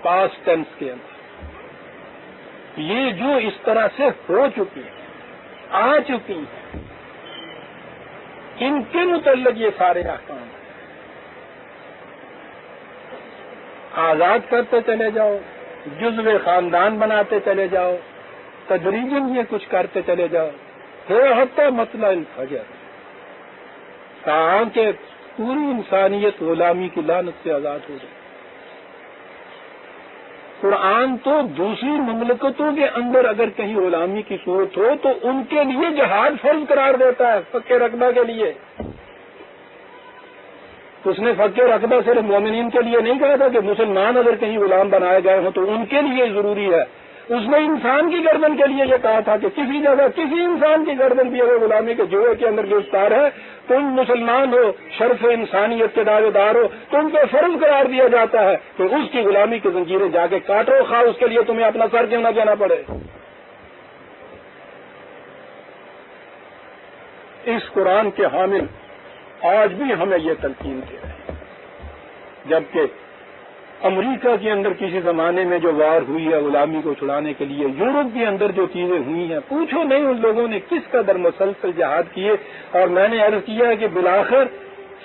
پاسٹ ٹینس کے اندر یہ جو اس طرح سے ہو چکی ہے آ چکی ہے ان کے متعلق یہ سارے احکام آزاد کرتے چلے جاؤ جزو خاندان بناتے چلے جاؤ تدریجاً یہ کچھ کرتے چلے جاؤ حتی مطلع الفجر تاکہ پوری انسانیت غلامی کی لعنت سے آزاد ہو جائے. قرآن تو دوسری مملکتوں کے اندر اگر کہیں غلامی کی صورت ہو تو ان کے لیے جہاد فرض قرار دیتا ہے فق رقبہ کے لیے. اس نے فق رقبہ صرف مومنین کے لیے نہیں کہا تھا کہ مسلمان اگر کہیں غلام بنائے گئے ہوں تو ان کے لیے ضروری ہے. اس نے انسان کی گردن کے لیے یہ کہا تھا کہ کسی جگہ کسی انسان کی گردن بھی اگر غلامی کے جوئے کے اندر گرفتار ہے تم مسلمان ہو شرف انسانیت کے دعوے دار ہو تم کو فرض قرار دیا جاتا ہے کہ اس کی غلامی کی زنجیریں جا کے کاٹو خواہ اس کے لیے تمہیں اپنا سر کیوں نہ دینا پڑے. اس قرآن کے حامل آج بھی ہمیں یہ تلقین دے رہے ہیں. جبکہ امریکہ کے اندر کسی زمانے میں جو وار ہوئی ہے غلامی کو چھڑانے کے لیے یورپ کے اندر جو چیزیں ہوئی ہیں پوچھو نہیں ان لوگوں نے کس قدر مسلسل جہاد کیے. اور میں نے عرض کیا ہے کہ بالآخر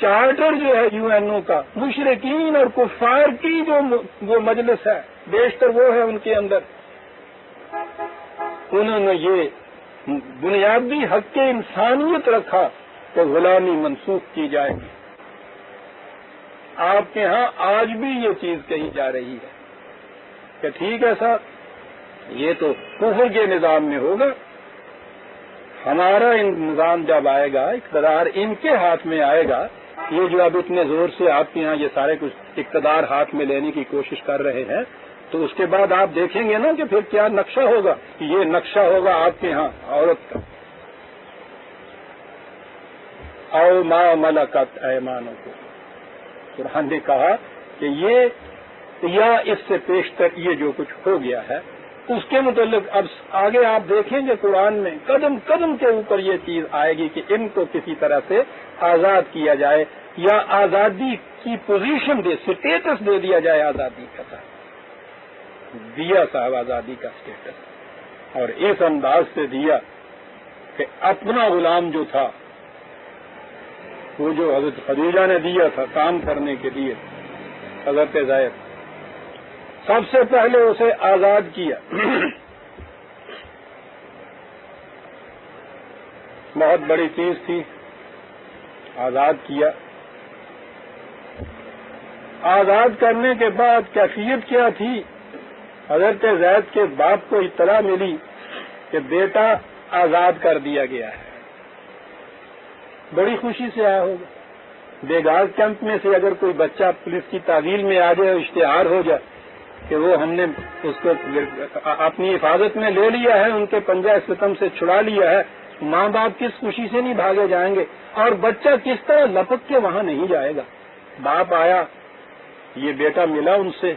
چارٹر جو ہے یو این او کا مشرکین اور کفار کی جو وہ مجلس ہے بیشتر وہ ہے ان کے اندر انہوں نے یہ بنیادی حق انسانیت رکھا کہ غلامی منسوخ کی جائے گی. آپ کے ہاں آج بھی یہ چیز کہی جا رہی ہے کہ ٹھیک ہے صاحب یہ تو کفر کے نظام میں ہوگا ہمارا نظام جب آئے گا اقتدار ان کے ہاتھ میں آئے گا یہ جو اب اتنے زور سے آپ کے ہاں یہ سارے کچھ اقتدار ہاتھ میں لینے کی کوشش کر رہے ہیں تو اس کے بعد آپ دیکھیں گے نا کہ پھر کیا نقشہ ہوگا. یہ نقشہ ہوگا آپ کے ہاں عورت کا او ما ملکت ایمانکم. قرآن نے کہا کہ یہ یا اس سے پیشتر یہ جو کچھ ہو گیا ہے اس کے متعلق اب آگے آپ دیکھیں گے قرآن میں قدم قدم کے اوپر یہ چیز آئے گی کہ ان کو کسی طرح سے آزاد کیا جائے یا آزادی کی پوزیشن دے سٹیٹس دے دیا جائے. آزادی کا دیا صاحب آزادی کا سٹیٹس اور اس انداز سے دیا کہ اپنا غلام جو تھا وہ جو حضرت خدیجہ نے دیا تھا کام کرنے کے لیے حضرت زید سب سے پہلے اسے آزاد کیا بہت بڑی چیز تھی، آزاد کیا۔ آزاد کرنے کے بعد کیفیت کیا تھی؟ حضرت زید کے باپ کو اطلاع ملی کہ بیٹا آزاد کر دیا گیا ہے، بڑی خوشی سے آیا ہوگا۔ بیگار کیمپ میں سے اگر کوئی بچہ پولیس کی تعویل میں آ جائے، اشتہار ہو جائے کہ وہ ہم نے اس کو اپنی حفاظت میں لے لیا ہے، ان کے پنجہ ستم سے چھڑا لیا ہے، ماں باپ کس خوشی سے نہیں بھاگے جائیں گے، اور بچہ کس طرح لپک کے وہاں نہیں جائے گا۔ باپ آیا، یہ بیٹا ملا ان سے،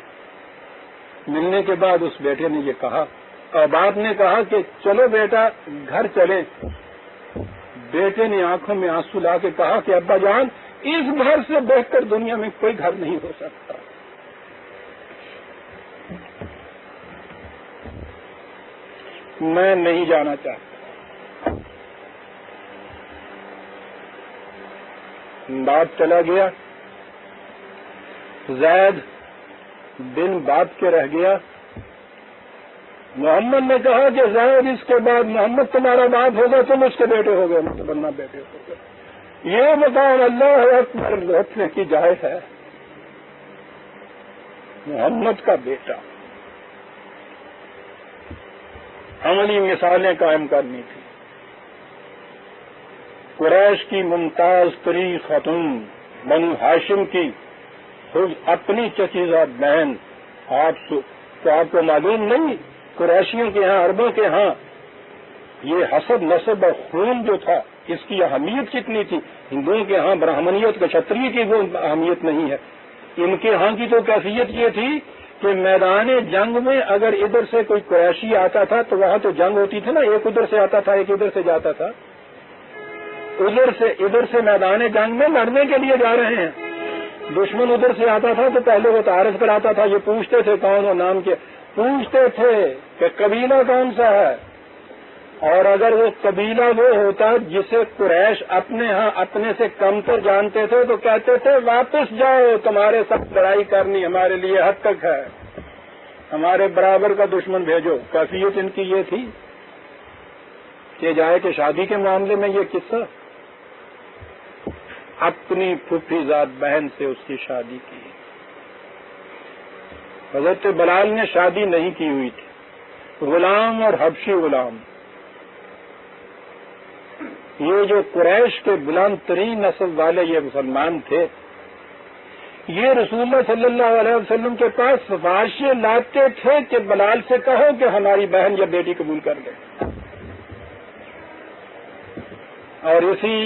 ملنے کے بعد اس بیٹے نے یہ کہا، اور باپ نے کہا کہ چلو بیٹا گھر چلیں۔ بیٹے نے آنکھوں میں آنسو لا کے کہا کہ ابا جان، اس گھر سے بہتر دنیا میں کوئی گھر نہیں ہو سکتا۔ میں نہیں جانا چاہتا۔ باپ چلا گیا، زید بن باپ کے رہ گیا۔ محمد نے کہا کہ زید اس کے بعد محمد تمہارا باپ ہوگا، تم اس کے بیٹے ہو گئے، بننا بیٹے ہو گئے۔ یہ مقام اللہ اکبر رکھنے کی جائز ہے۔ محمد کا بیٹا، عملی مثالیں قائم کرنی تھی۔ قریش کی ممتاز ترین خاتون، بنو ہاشم کی خود اپنی چچیزہ بہن، آپ کو معلوم نہیں قریشیوں کے ہاں، عربوں کے ہاں یہ حسب نسب اور خون جو تھا، اس کی اہمیت کتنی تھی۔ ہندوؤں کے ہاں برہمنیت کشتری کی وہ اہمیت نہیں ہے، ان کے ہاں کی تو کیفیت یہ تھی کہ میدان جنگ میں اگر ادھر سے کوئی قریشی آتا تھا تو وہاں تو جنگ ہوتی تھی نا، ایک ادھر سے آتا تھا ایک ادھر سے جاتا تھا، ادھر سے میدان جنگ میں لڑنے کے لیے جا رہے ہیں۔ دشمن ادھر سے آتا تھا تو پہلے وہ تعارف کراتا تھا، یہ پوچھتے تھے کون ہو، نام کے پوچھتے تھے کہ قبیلہ کون سا ہے، اور اگر وہ قبیلہ وہ ہوتا جسے قریش اپنے ہاں اپنے سے کم تر جانتے تھے تو کہتے تھے واپس جاؤ، تمہارے ساتھ لڑائی کرنی ہمارے لیے حد تک ہے، ہمارے برابر کا دشمن بھیجو۔ کیفیت ان کی یہ تھی کہ جائے کہ شادی کے معاملے میں یہ قصہ، اپنی پھوپھی ذات بہن سے اس کی شادی کی۔ حضرت بلال نے شادی نہیں کی ہوئی تھی، غلام اور حبشی غلام، یہ جو قریش کے بلند ترین نسل والے یہ مسلمان تھے، یہ رسول اللہ صلی اللہ علیہ وسلم کے پاس سفارشیں لاتے تھے کہ بلال سے کہو کہ ہماری بہن یا بیٹی قبول کر لے۔ اور اسی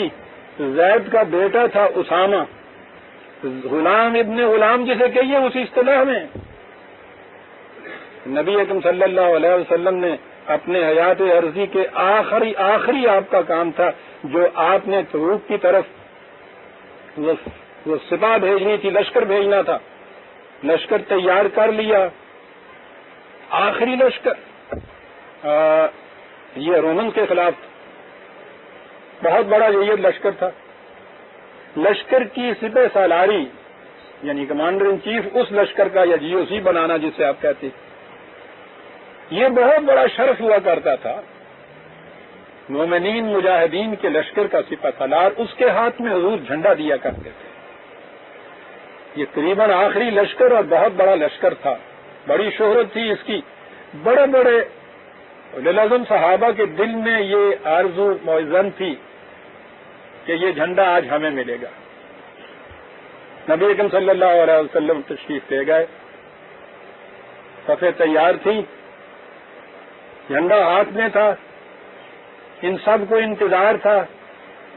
زید کا بیٹا تھا اسامہ، غلام ابن غلام جسے کہیے اسی اصطلاح میں نبی اکرم صلی اللہ علیہ وسلم نے اپنے حیات عرضی کے آخری آپ کا کام تھا، جو آپ نے تبوک کی طرف وہ سپاہ بھیجنی تھی، لشکر بھیجنا تھا، لشکر تیار کر لیا، آخری لشکر یہ رومن کے خلاف بہت بڑا یہ لشکر تھا۔ لشکر کی سپہ سالاری یعنی کمانڈر ان چیف اس لشکر کا یا جی او سی بنانا جسے آپ کہتے، یہ بہت بڑا شرف ہوا کرتا تھا۔ مومنین مجاہدین کے لشکر کا سپہ سالار، اس کے ہاتھ میں حضور جھنڈا دیا کرتے تھے۔ یہ قریباً آخری لشکر اور بہت بڑا لشکر تھا، بڑی شہرت تھی اس کی، بڑے بڑے اعظم صحابہ کے دل میں یہ آرزو موزن تھی کہ یہ جھنڈا آج ہمیں ملے گا۔ نبی اکرم صلی اللہ علیہ وسلم تشریف لے گئے، صفیں تیار تھیں، جھنڈا ہاتھ میں تھا، ان سب کو انتظار تھا،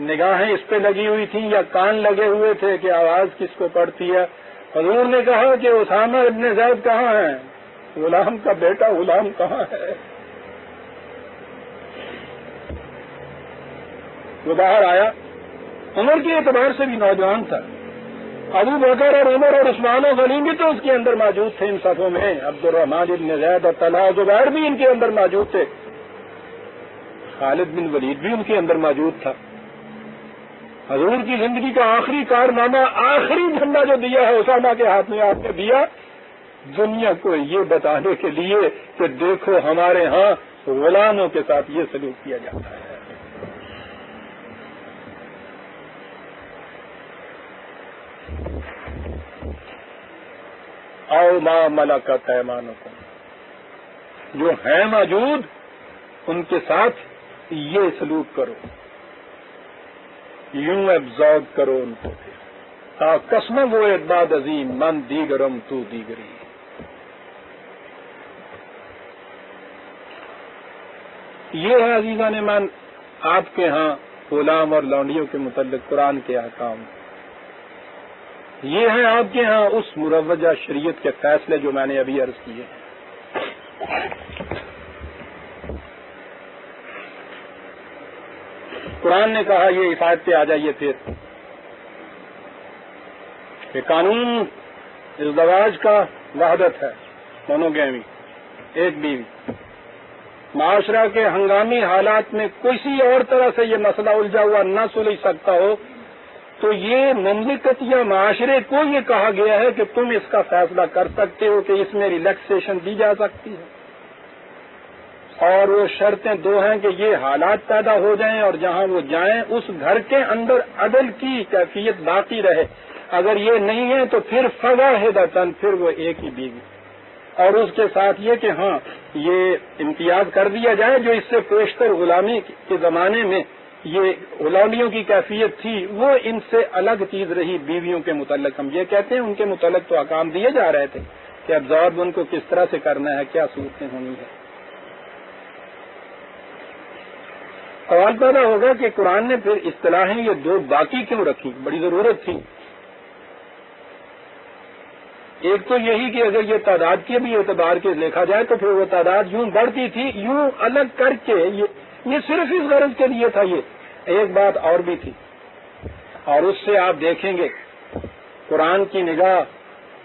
نگاہیں اس پہ لگی ہوئی تھیں یا کان لگے ہوئے تھے کہ آواز کس کو پڑتی ہے۔ حضور نے کہا کہ اسامہ ابن زید کہاں ہے، غلام کا بیٹا غلام کہاں ہے؟ وہ باہر آیا، عمر کے اعتبار سے بھی نوجوان تھا، ابو بکر اور عمر اور عثمان و غنی بھی تو اس کے اندر موجود تھے ان صفوں میں، عبد الرحمان ابن زید اور طلحہ زبیر بھی ان کے اندر موجود تھے، خالد بن ولید بھی ان کے اندر موجود تھا۔ حضور کی زندگی کا آخری کارنامہ، آخری جھنڈا جو دیا ہے اسامہ کے ہاتھ میں آپ نے دیا، دنیا کو یہ بتانے کے لیے کہ دیکھو ہمارے ہاں غلاموں کے ساتھ یہ سلوک کیا جاتا ہے۔ او ما ملکت ایمانکم، جو ہیں موجود ان کے ساتھ یہ سلوک کرو، یوں ابزارب کرو ان کو، تا قسم وہ اعتباد عظیم من دیگرم تو دیگری۔ یہ ہے عزیزان من آپ کے ہاں غلام اور لونڈیوں کے متعلق قرآن کے احکام، یہ ہیں آپ کے ہاں اس مروجہ شریعت کے فیصلے جو میں نے ابھی عرض کیے۔ قرآن نے کہا، یہ اس آیت پہ آ جائیے پھر، کہ قانون ازدواج کا وحدت ہے، مونوگیمی، ایک بیوی۔ معاشرہ کے ہنگامی حالات میں کسی اور طرح سے یہ مسئلہ الجھا ہوا نہ سلجھ سکتا ہو تو یہ مملکت یا معاشرے کو یہ کہا گیا ہے کہ تم اس کا فیصلہ کر سکتے ہو کہ اس میں ریلیکسیشن دی جا سکتی ہے، اور وہ شرطیں دو ہیں کہ یہ حالات پیدا ہو جائیں اور جہاں وہ جائیں اس گھر کے اندر عدل کی کیفیت باقی رہے۔ اگر یہ نہیں ہے تو پھر فواحدۃ، پھر وہ ایک ہی بیوی، اور اس کے ساتھ یہ کہ ہاں یہ امتیاز کر دیا جائے جو اس سے پیشتر غلامی کے زمانے میں یہ غلامیوں کی کیفیت تھی وہ ان سے الگ چیز رہی۔ بیویوں کے متعلق ہم یہ کہتے ہیں ان کے متعلق تو احکام دیے جا رہے تھے کہ ابزارب ان کو کس طرح سے کرنا ہے، کیا صورتیں ہونی ہے۔ سوال پیدا ہوگا کہ قرآن نے پھر اصطلاحیں یہ دو باقی کیوں رکھی، بڑی ضرورت تھی۔ ایک تو یہی کہ اگر یہ تعداد کے بھی اعتبار کے دیکھا جائے تو پھر وہ تعداد یوں بڑھتی تھی، یوں الگ کر کے یہ صرف اس غرض کے لیے تھا۔ یہ ایک بات اور بھی تھی، اور اس سے آپ دیکھیں گے قرآن کی نگاہ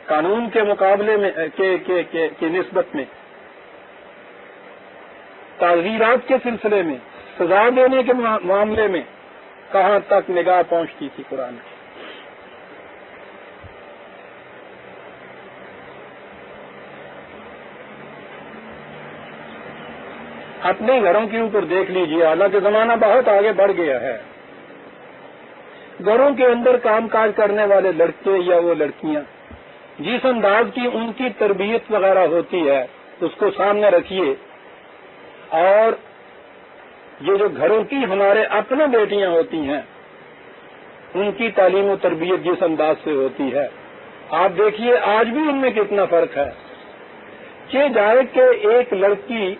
قانون کے مقابلے میں کی نسبت میں تعزیرات کے سلسلے میں سزا دینے کے معاملے میں کہاں تک نگاہ پہنچتی تھی قرآن کی۔ اپنے گھروں کے اوپر دیکھ لیجیے، حالانکہ زمانہ بہت آگے بڑھ گیا ہے، گھروں کے اندر کام کاج کرنے والے لڑکے یا وہ لڑکیاں جس انداز کی ان کی تربیت وغیرہ ہوتی ہے اس کو سامنے رکھیے، اور یہ جو گھروں کی ہمارے اپنے بیٹیاں ہوتی ہیں ان کی تعلیم و تربیت جس انداز سے ہوتی ہے، آپ دیکھیے آج بھی ان میں کتنا فرق ہے۔ کہ جائے کہ ایک لڑکی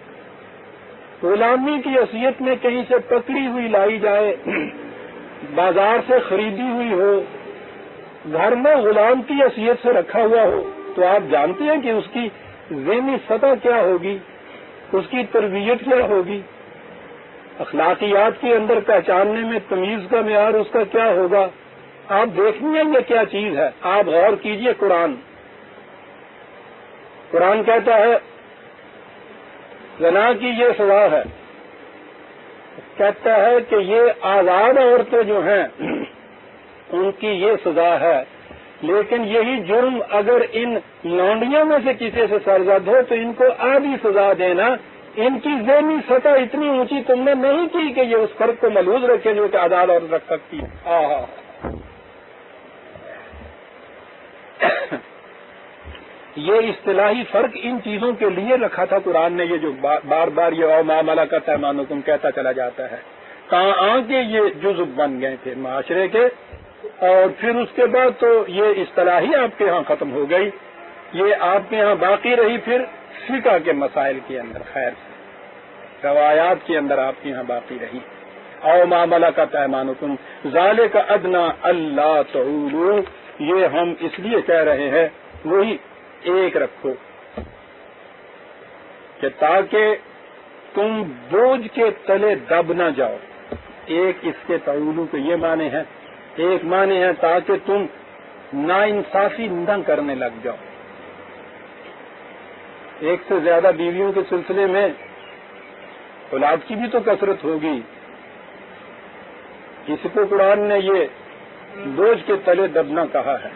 غلامی کی حیثیت میں کہیں سے پکڑی ہوئی لائی جائے، بازار سے خریدی ہوئی ہو، گھر میں غلام کی حیثیت سے رکھا ہوا ہو، تو آپ جانتے ہیں کہ اس کی ذہنی سطح کیا ہوگی، اس کی تربیت کیا ہوگی، اخلاقیات کے اندر پہچاننے میں تمیز کا معیار اس کا کیا ہوگا۔ آپ دیکھیے یہ کیا چیز ہے، آپ غور کیجئے۔ قرآن کہتا ہے زنا کی یہ سزا ہے، کہتا ہے کہ یہ آزاد عورتیں جو ہیں ان کی یہ سزا ہے، لیکن یہی جرم اگر ان لونڈیوں میں سے کسی سے سرزد ہو تو ان کو آدھی سزا دینا۔ ان کی ذہنی سطح اتنی اونچی تم نے نہیں کی کہ یہ اس فرق کو ملحوظ رکھے جو کہ آزاد عورت رکھ سکتی ہے۔ یہ اصطلاحی فرق ان چیزوں کے لیے رکھا تھا قرآن نے، یہ جو بار بار یہ او ما ملکت ایمانکم کہتا چلا جاتا ہے، کہاں آ کے یہ جزو بن گئے تھے معاشرے کے، اور پھر اس کے بعد تو یہ اصطلاحی آپ کے ہاں ختم ہو گئی، یہ آپ کے ہاں باقی رہی پھر فقہ کے مسائل کے اندر، خیر روایات کے اندر آپ کے ہاں باقی رہی۔ او ما ملکت ایمانکم ذالک ادنی الا تعولوا، یہ ہم اس لیے کہہ رہے ہیں وہی ایک رکھو کہ تاکہ تم بوجھ کے تلے دب نہ جاؤ۔ ایک اس کے تعولو کے یہ معنی ہے، ایک معنی ہے تاکہ تم ناانصافی نہ کرنے لگ جاؤ۔ ایک سے زیادہ بیویوں کے سلسلے میں اولاد کی بھی تو کثرت ہوگی، اس کو قرآن نے یہ بوجھ کے تلے دبنا کہا ہے۔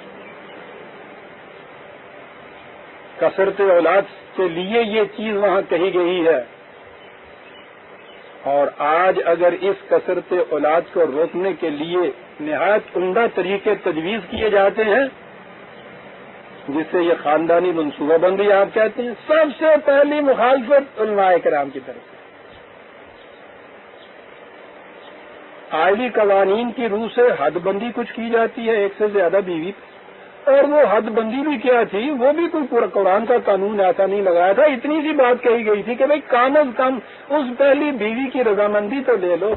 کثرت اولاد کے لیے یہ چیز وہاں کہی گئی ہے، اور آج اگر اس کثرت اولاد کو روکنے کے لیے نہایت عمدہ طریقے تجویز کیے جاتے ہیں جسے یہ خاندانی منصوبہ بندی آپ کہتے ہیں، سب سے پہلی مخالفت علماء کرام کی طرف سے۔ عائلی قوانین کی روح سے حد بندی کچھ کی جاتی ہے ایک سے زیادہ بیوی پہ، اور وہ حد بندی بھی کیا تھی، وہ بھی کوئی پورا قرآن کا قانون ایسا نہیں لگایا تھا، اتنی سی بات کہی گئی تھی کہ بھائی کم از کم اس پہلی بیوی کی رضامندی تو لے لو۔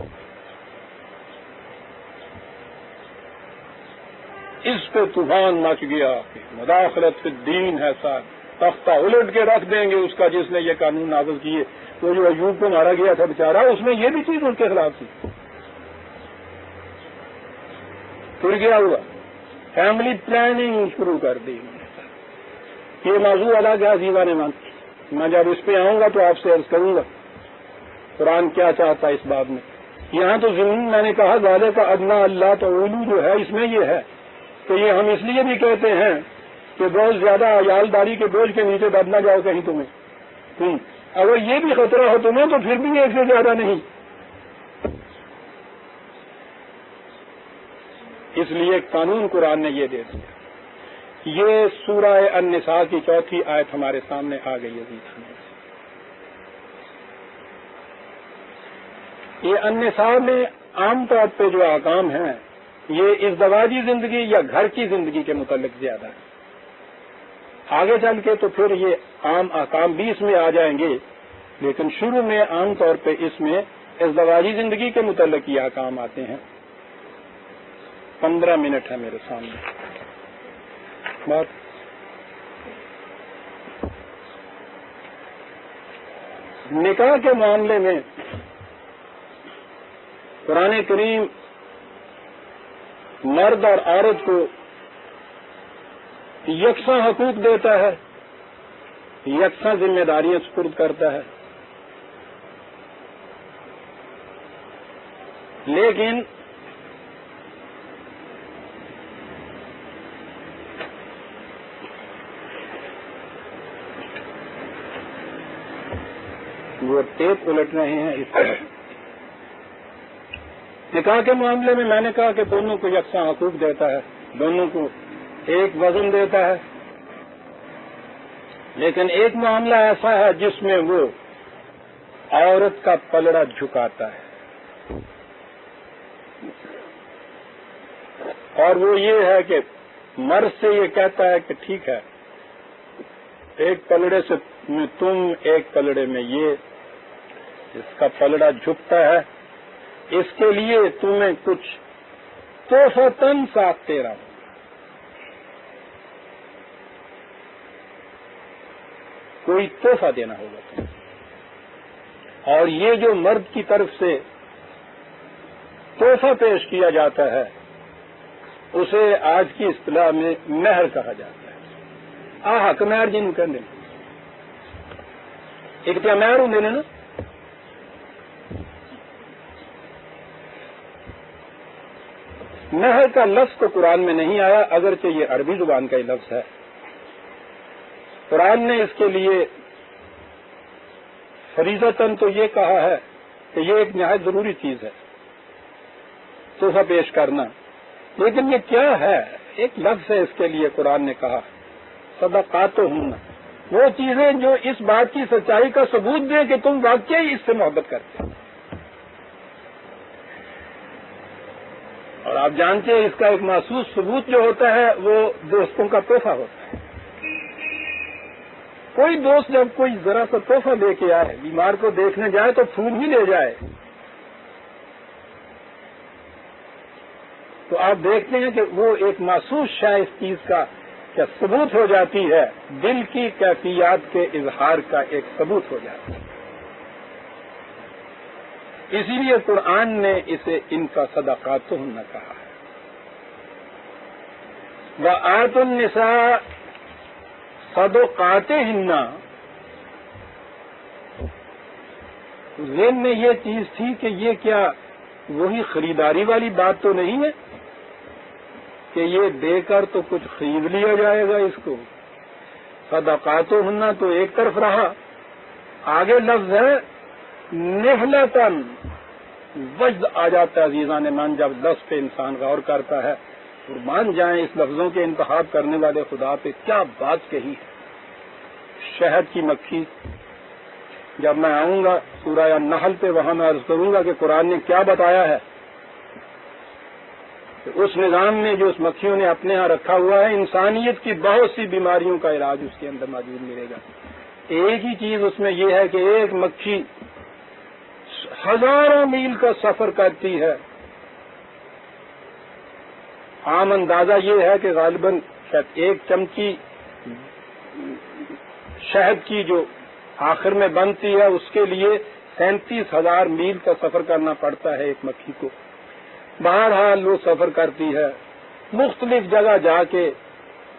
اس پہ طوفان مچ گیا، مداخلت فی الدین ہے ساتھ، تختہ الٹ کے رکھ دیں گے اس کا جس نے یہ قانون نافذ کیے۔ وہ جو ایوب کو مارا گیا تھا بیچارہ، اس میں یہ بھی چیز ان کے خلاف تھی۔ پھر کیا ہوا؟ فیملی پلاننگ شروع کر دی۔ یہ موضوع الگ ہے عزیزان من، میں جب اس پہ آؤں گا تو آپ سے عرض کروں گا قرآن کیا چاہتا ہے اس بات میں۔ یہاں تو ضمن میں نے کہا ذالک کا ادنا اللہ تعالی جو ہے، اس میں یہ ہے کہ یہ ہم اس لیے بھی کہتے ہیں کہ بہت زیادہ عیالداری کے بوجھ کے نیچے دب نہ جاؤ کہیں تمہیں، اگر یہ بھی خطرہ ہو تمہیں تو پھر بھی ایک سے زیادہ نہیں۔ اس لیے قانون قرآن نے یہ دے دیا۔ یہ سورہ النساء کی 4 آیت ہمارے سامنے آ گئی ہے۔ یہ النساء میں عام طور پہ جو احکام ہیں یہ ازدواجی زندگی یا گھر کی زندگی کے متعلق زیادہ ہے۔ آگے چل کے تو پھر یہ عام احکام بھی اس میں آ جائیں گے، لیکن شروع میں عام طور پہ اس میں ازدواجی زندگی کے متعلق یہ احکام آتے ہیں۔ 15 منٹ ہے میرے سامنے بات۔ نکاح کے معاملے میں قرآن کریم مرد اور عورت کو یکساں حقوق دیتا ہے، یکساں ذمہ داریاں سپرد کرتا ہے، لیکن وہ ٹیپ الٹ رہے ہیں اس طرح۔ نکاح کے معاملے میں میں نے کہا کہ دونوں کو یکساں حقوق دیتا ہے، دونوں کو ایک وزن دیتا ہے، لیکن ایک معاملہ ایسا ہے جس میں وہ عورت کا پلڑا جھکاتا ہے، اور وہ یہ ہے کہ مرد سے یہ کہتا ہے کہ ٹھیک ہے ایک پلڑے سے تم، ایک پلڑے میں یہ، اس کا پلڑا جھکتا ہے، اس کے لیے تمہیں کچھ تحفتاً ساتھ تیرا کوئی تحفہ دینا ہوگا تمہیں، اور یہ جو مرد کی طرف سے تحفہ پیش کیا جاتا ہے اسے آج کی اصطلاح میں مہر کہا جاتا ہے۔ حق مہر جن کرنے ایک تو مہر ہوں دینے نا، مہر کا لفظ تو قرآن میں نہیں آیا، اگرچہ یہ عربی زبان کا ہی لفظ ہے۔ قرآن نے اس کے لیے فریضتاً تو یہ کہا ہے کہ یہ ایک نہایت ضروری چیز ہے تحفہ پیش کرنا، لیکن یہ کیا ہے؟ ایک لفظ ہے اس کے لیے قرآن نے کہا صدقاتہن، وہ چیزیں جو اس بات کی سچائی کا ثبوت دیں کہ تم واقعی اس سے محبت کرتے ہو۔ اور آپ جانتے ہیں اس کا ایک محسوس ثبوت جو ہوتا ہے وہ دوستوں کا تحفہ ہوتا ہے۔ کوئی دوست جب کوئی ذرا سا تحفہ لے کے آئے، بیمار کو دیکھنے جائے تو پھول ہی لے جائے، تو آپ دیکھتے ہیں کہ وہ ایک محسوس شے اس چیز کا کیا ثبوت ہو جاتی ہے، دل کی کیفیات کے اظہار کا ایک ثبوت ہو جاتا ہے۔ اسی لیے قرآن نے اسے ان کا صدقاتہن کہا ہے۔ وآتوا النساء صدقاتہن، ذہن میں یہ چیز تھی کہ یہ کیا وہی خریداری والی بات تو نہیں ہے کہ یہ دے کر تو کچھ خرید لیا جائے گا اس کو۔ صدقاتہن تو ایک طرف رہا، آگے لفظ ہے نحلتاً، وجد آ جاتا ہے عزیزان من جب لفظ پہ انسان غور کرتا ہے۔ قربان جائیں اس لفظوں کے انتخاب کرنے والے خدا پہ، کیا بات کہی ہے. شہد کی مکھی، جب میں آؤں گا سورہ النحل پہ وہاں میں عرض کروں گا کہ قرآن نے کیا بتایا ہے. اس نظام میں جو اس مکھیوں نے اپنے ہاں رکھا ہوا ہے، انسانیت کی بہت سی بیماریوں کا علاج اس کے اندر موجود ملے گا. ایک ہی چیز اس میں یہ ہے کہ ایک مکھی ہزاروں میل کا سفر کرتی ہے. عام اندازہ یہ ہے کہ غالباً شاید ایک چمچی شہد کی جو آخر میں بنتی ہے اس کے لیے 37,000 میل کا سفر کرنا پڑتا ہے ایک مکھی کو. بہرحال وہ سفر کرتی ہے، مختلف جگہ جا کے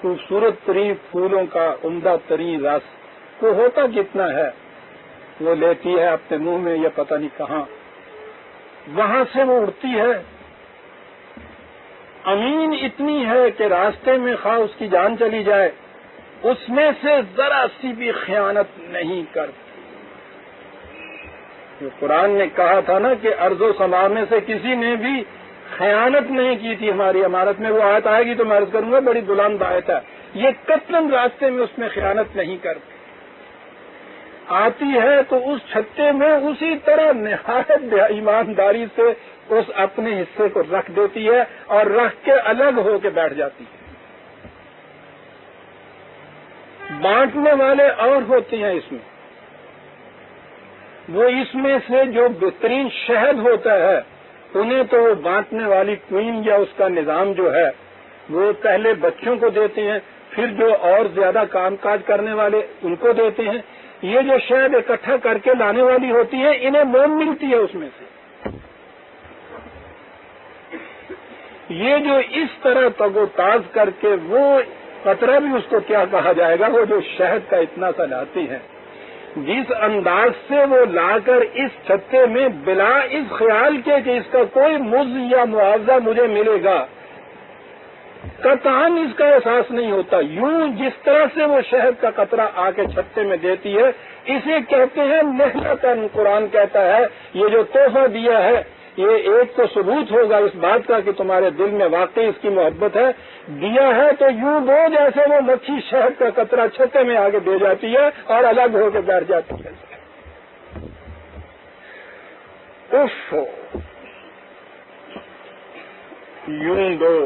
خوبصورت ترین پھولوں کا عمدہ ترین رس وہ ہوتا کتنا ہے وہ لیتی ہے اپنے منہ میں یا پتہ نہیں کہاں، وہاں سے وہ اڑتی ہے. امین اتنی ہے کہ راستے میں خواہ اس کی جان چلی جائے اس میں سے ذرا سی بھی خیانت نہیں کرتی. جو قرآن نے کہا تھا نا کہ ارض و سما میں سے کسی نے بھی خیانت نہیں کی تھی ہماری عمارت میں، وہ آیت آئے گی تو میں عرض کروں گا بڑی بلند آیت ہے. یہ قطعاً راستے میں اس میں خیانت نہیں کرتی. آتی ہے تو اس چھتے میں اسی طرح نہایت ایمانداری سے اس اپنے حصے کو رکھ دیتی ہے اور رکھ کے الگ ہو کے بیٹھ جاتی ہے. بانٹنے والے اور ہوتے ہیں اس میں، وہ اس میں سے جو بہترین شہد ہوتا ہے انہیں تو وہ بانٹنے والی کوئین یا اس کا نظام جو ہے وہ پہلے بچوں کو دیتے ہیں، پھر جو اور زیادہ کام کاج کرنے والے ان کو دیتے ہیں. یہ جو شہد اکٹھا کر کے لانے والی ہوتی ہے انہیں موم ملتی ہے اس میں سے. یہ جو اس طرح تگ و تاز کر کے وہ قطرہ بھی اس کو کیا کہا جائے گا، وہ جو شہد کا اتنا سا لاتی ہے، جس انداز سے وہ لا کر اس چھتے میں بلا اس خیال کے کہ اس کا کوئی مزد یا معاوضہ مجھے ملے گا، قطعاً اس کا احساس نہیں ہوتا. یوں جس طرح سے وہ شہد کا قطرہ آ کے چھتے میں دیتی ہے اسے کہتے ہیں محنتاً. قرآن کہتا ہے یہ جو تحفہ دیا ہے یہ ایک تو ثبوت ہوگا اس بات کا کہ تمہارے دل میں واقعی اس کی محبت ہے. دیا ہے تو یوں دو جیسے وہ مکھی شہد کا قطرہ چھتے میں آگے دے جاتی ہے اور الگ ہو کے بیٹھ جاتی ہے. اف یوں دو.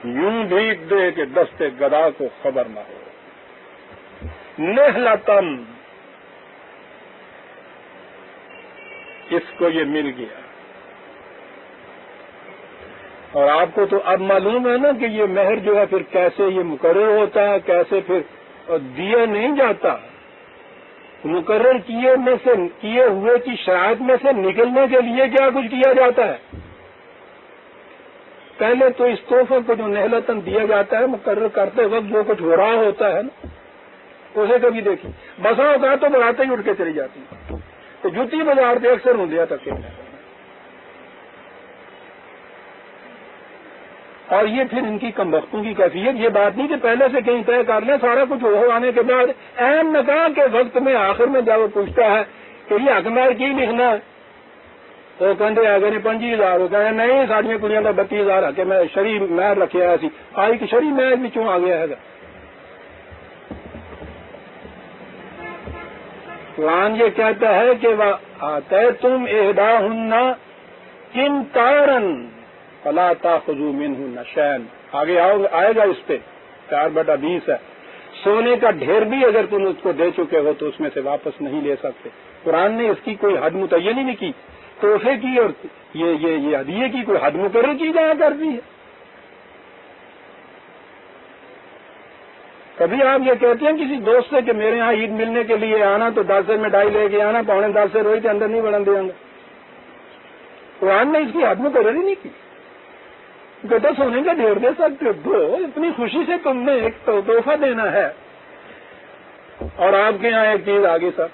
یوں بھیگ دے کہ دستے گدا کو خبر نہ ہو. نہلتم، اس کو یہ مل گیا. اور آپ کو تو اب معلوم ہے نا کہ یہ مہر جو ہے پھر کیسے یہ مقرر ہوتا ہے، کیسے پھر دیا نہیں جاتا. مقرر کیے ہوئے کی شرائط میں سے نکلنے کے لیے کیا کچھ کیا جاتا ہے. پہلے تو اس تحفے کو جو نہلتن دیا جاتا ہے مقرر کرتے وقت جو کچھ ہو رہا ہوتا ہے نا اسے کبھی دیکھی. بسا ہوتا ہے تو بڑھاتے ہی اٹھ کے چلی جاتی ہے. تو جوتی بازار سے اکثر ہوں دیا تک کے. اور یہ پھر ان کی کمبختوں کی کیفیت. یہ بات نہیں کہ پہلے سے کہیں طے کر لیں، سارا کچھ ہو آنے کے بعد اہم نکاح کے وقت میں آخر میں جب وہ پوچھتا ہے کہ یہ حکمار کی لکھنا ہے وہ کہتے آ گئے 25,000. وہ کہتے نہیں ساڑیاں کڑیاں کا 32,000 آ کے میں شری مہر رکھے آیا سی آئی کہ شری مہر بھی کیوں آ گیا ہے. قرآن یہ کہتا ہے کہ وہ آتے تم احداہن قنطارا فلا تاخذوا منہ شیئا. آگے آئے گا اس پہ 4/20 ہے. سونے کا ڈھیر بھی اگر تم اس کو دے چکے ہو تو اس میں سے واپس نہیں لے سکتے. قرآن نے اس کی کوئی حد متعین ہی نہیں کی. تحفے کی اور یہ ہدیے کی کوئی حد مقرر کی جایا کرتی ہے. کبھی آپ یہ کہتے ہیں کسی دوست سے کہ میرے یہاں عید ملنے کے لیے آنا تو 10 سے مٹھائی لے کے آنا، 9:45 سے روئی کے اندر نہیں بڑھن دیا گا. قرآن نے اس کی حد مقرر ہی نہیں کی. کہتا سونے کا ڈھیر دے سکتے ہو، دو. اتنی خوشی سے تم نے ایک تحفہ دینا ہے. اور آپ کے یہاں ایک چیز آگے سر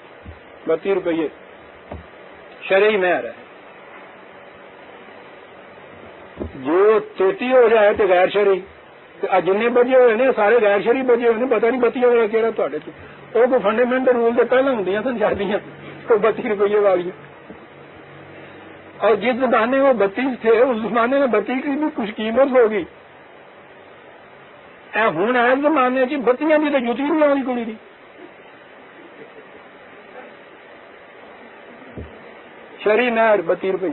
32 روپیے شرعی مہر ہے. جو 33 ہو جائے تو غیر شرعی. جن بجے ہوئے نے سارے غیر شرعی بجے ہوئے نے. پتہ نہیں 32 ہو گیا کہڑا تے وہ کوئی فنڈامنٹل رول تو پہلے ہوں سن شادیاں. تو 32 روپیے والی، اور جس زمانے میں 32 تھے اس زمانے میں 32 کی بھی کچھ قیمت ہوگی. ہوں اس زمانے کی بتیاں بھی تو جتی نہیں آئی کڑی تھی. شری نہر 32 روپئے.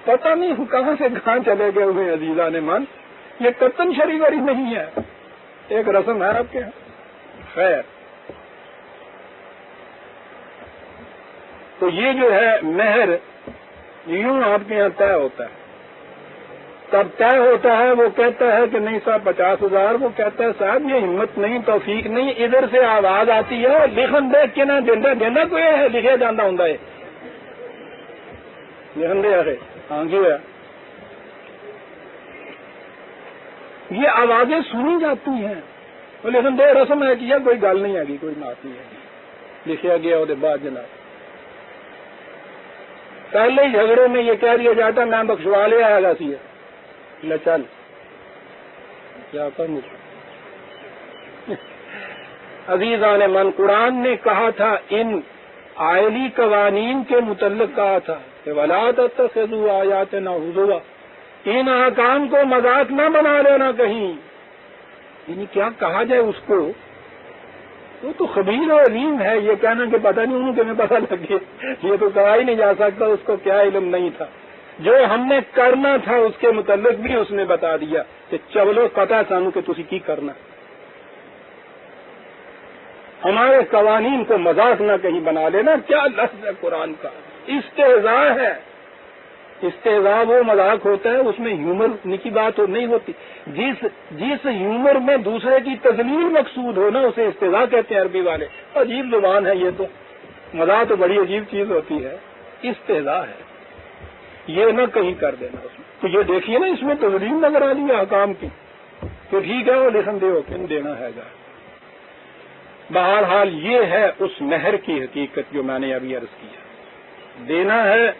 پتہ نہیں کہاں سے کہاں چلے گئے ہوئے عزیزان من. یہ قطن شری گری نہیں ہے، ایک رسم ہے آپ کے یہاں. خیر، تو یہ جو ہے مہر یوں آپ کے یہاں طے ہوتا ہے. تب طے ہوتا ہے، وہ کہتا ہے کہ نہیں صاحب 50,000، وہ کہتا ہے صاحب یہ ہمت نہیں، توفیق نہیں. ادھر سے آواز آتی ہے لکھن دیکھ کے نہ دینا کوئی ہے لکھے جانا ہوں لکھن دے آگے ہاں جی. یہ آوازیں سنی جاتی ہیں، وہ لیکن دے رسم ہے کیا کوئی گل نہیں ہے، کوئی بات نہیں ہے، لکھا گیا وہ بعد جناب. پہلے ہی جھگڑے میں یہ کہہ دیا جاتا میں بخشوا لے آیا گا سی لے چل کیا کر مجھے. عزیزان من، قرآن نے کہا تھا ان آئلی قوانین کے متعلق کہا تھا کہ وَلَا تَتَّخِذُوا آیَاتِنَا ہُزُوًا، ان احکام کو مذاق نہ بنا لینا کہیں. یعنی کیا کہا جائے اس کو، وہ تو خبیر و علیم ہے. یہ کہنا کہ پتہ نہیں انہوں تمہیں پتہ لگے، یہ تو کہا ہی نہیں جا سکتا اس کو کیا علم نہیں تھا. جو ہم نے کرنا تھا اس کے متعلق بھی اس نے بتا دیا کہ چلو پتہ سانو کہ تسی کی کرنا. ہمارے قوانین کو مذاق نہ کہیں بنا لینا. کیا لفظ ہے قرآن کا، استہزاء ہے. استہزاء وہ مذاق ہوتا ہے اس میں ہیومر کی بات نہیں ہوتی. جس ہیومر میں دوسرے کی تذلیل مقصود ہو نا اسے استہزاء کہتے ہیں عربی والے. عجیب زبان ہے یہ تو، مذاق تو بڑی عجیب چیز ہوتی ہے. استہزاء ہے یہ نہ کہیں کر دینا اس میں. تو یہ دیکھیے نا اس میں تذلیل نظر آ رہی ہے احکام کی، تو ٹھیک ہے وہ لکھن دے کن دینا ہے گا. بہرحال یہ ہے اس مہر کی حقیقت جو میں نے ابھی عرض کیا. دینا ہے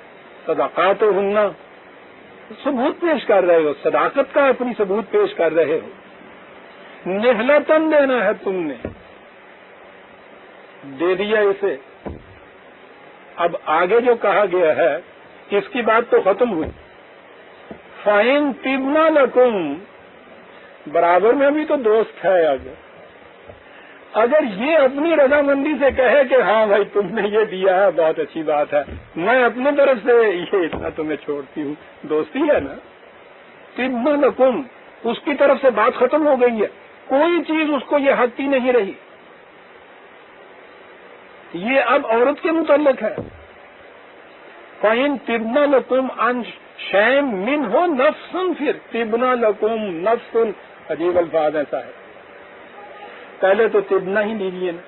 صدقات ہونا، ثبوت پیش کر رہے ہو، صداقت کا اپنی ثبوت پیش کر رہے ہو. نہلتن دینا ہے، تم نے دے دیا اسے. اب آگے جو کہا گیا ہے اس کی بات تو ختم ہوئی. فَإِن طِبْنَ لَكُمْ، برابر میں بھی تو دوست ہے. اگر یہ اپنی رضامندی سے کہے کہ ہاں بھائی تم نے یہ دیا ہے بہت اچھی بات ہے، میں اپنی طرف سے یہ اتنا تمہیں چھوڑتی ہوں، دوستی ہے نا. طِبْنَ لَكُمْ، اس کی طرف سے بات ختم ہو گئی ہے، کوئی چیز اس کو یہ حق ہی نہیں رہی. یہ اب عورت کے متعلق ہے. فَإِن طِبْنَ لَكُمْ عَنْ شَيْءٍ مِّنْهُ نَفْسٌ، پھر طِبْنَ لَكُمْ نَفْسٌ عجیب الفاظ ایسا ہے. پہلے تو طبنا ہی لیجیے نا.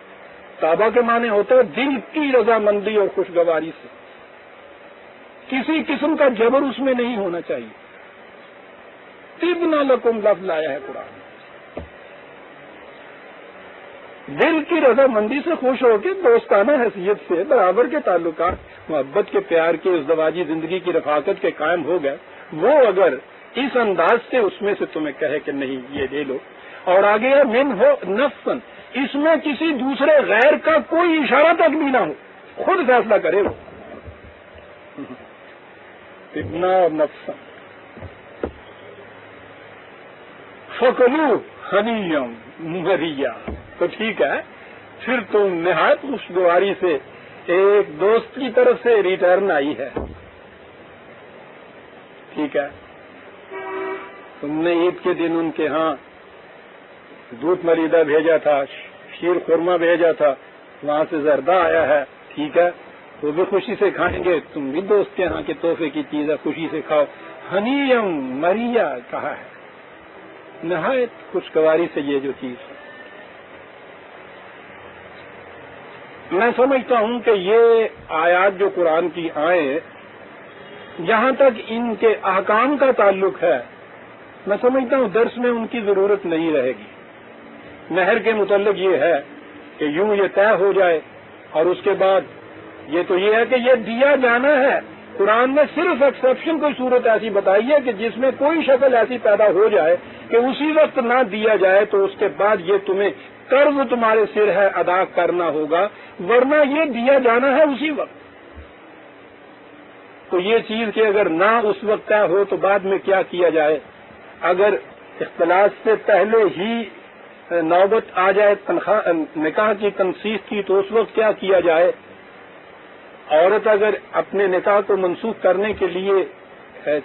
طابہ کے معنی ہوتا ہے دل کی رضامندی اور خوشگواری سے، کسی قسم کا جبر اس میں نہیں ہونا چاہیے. طبنا لکم لفظ لایا ہے قرآن. دل کی رضامندی سے خوش ہو کے دوستانہ حیثیت سے برابر کے تعلقات، محبت کے، پیار کے، ازدواجی زندگی کی رفاقت کے قائم ہو گئے. وہ اگر اس انداز سے اس میں سے تمہیں کہے کہ نہیں یہ لے لو، اور آگے من ہو نفسن، اس میں کسی دوسرے غیر کا کوئی اشارہ تک بھی نہ ہو، خود فیصلہ کرے وہ. ابنا اور نفسن فکلو ہنیم مریا، تو ٹھیک ہے پھر تم نہایت خوشگواری سے ایک دوست کی طرف سے ریٹرن آئی ہے. ٹھیک ہے، تم نے عید کے دن ان کے ہاں دودھ ملیدہ بھیجا تھا، شیر خورما بھیجا تھا، وہاں سے زردہ آیا ہے. ٹھیک ہے، وہ بھی خوشی سے کھائیں گے، تم بھی دوست کے ہاں کے تحفے کی چیز ہے خوشی سے کھاؤ. ہنیم مریا کہا ہے، نہایت خوشگواری سے یہ جو چیز ہے. میں سمجھتا ہوں کہ یہ آیات جو قرآن کی آئیں، جہاں تک ان کے احکام کا تعلق ہے، میں سمجھتا ہوں درس میں ان کی ضرورت نہیں رہے گی. مہر کے متعلق یہ ہے کہ یوں یہ طے ہو جائے، اور اس کے بعد یہ تو یہ ہے کہ یہ دیا جانا ہے. قرآن نے صرف ایکسیپشن کوئی صورت ایسی بتائی ہے کہ جس میں کوئی شکل ایسی پیدا ہو جائے کہ اسی وقت نہ دیا جائے، تو اس کے بعد یہ تمہیں قرض تمہارے سر ہے، ادا کرنا ہوگا، ورنہ یہ دیا جانا ہے اسی وقت۔ تو یہ چیز کہ اگر نہ اس وقت طے ہو تو بعد میں کیا کیا جائے، اگر اختلاط سے پہلے ہی نوبت آ جائے نکاح کی تنسیخ کی تو اس وقت کیا کیا جائے، عورت اگر اپنے نکاح کو منسوخ کرنے کے لیے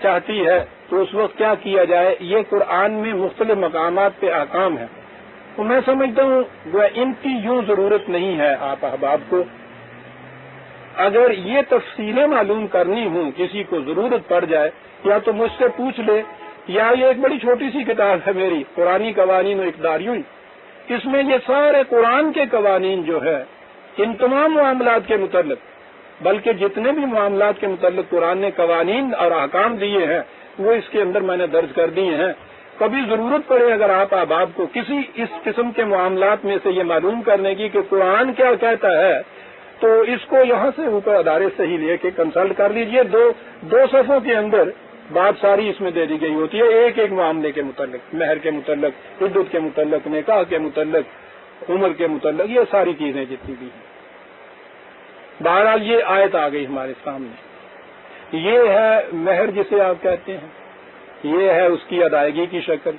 چاہتی ہے تو اس وقت کیا کیا جائے، یہ قرآن میں مختلف مقامات پہ احکام ہیں۔ تو میں سمجھتا ہوں وہ ان کی یوں ضرورت نہیں ہے آپ احباب کو، اگر یہ تفصیلیں معلوم کرنی ہوں، کسی کو ضرورت پڑ جائے یا تو مجھ سے پوچھ لے، یا یہ ایک بڑی چھوٹی سی کتاب ہے میری، قرآنی قوانین و اقداریوں، اس میں یہ سارے قرآن کے قوانین جو ہے ان تمام معاملات کے متعلق، بلکہ جتنے بھی معاملات کے متعلق قرآن نے قوانین اور احکام دیے ہیں وہ اس کے اندر میں نے درج کر دیے ہیں۔ کبھی ضرورت پڑے اگر آپ احباب کو کسی اس قسم کے معاملات میں سے یہ معلوم کرنے کی کہ قرآن کیا کہتا ہے، تو اس کو یہاں سے اوپر ادارے سے ہی لے کے کنسلٹ کر لیجئے۔ دو صفحوں کے اندر بات ساری اس میں دے دی گئی ہوتی ہے، ایک ایک معاملے کے متعلق، مہر کے متعلق، عدت کے متعلق، نکاح کے متعلق، عمر کے متعلق، یہ ساری چیزیں جتنی بھی ہیں۔ بہرحال یہ آیت آ گئی ہمارے سامنے، یہ ہے مہر جسے آپ کہتے ہیں، یہ ہے اس کی ادائیگی کی شکل،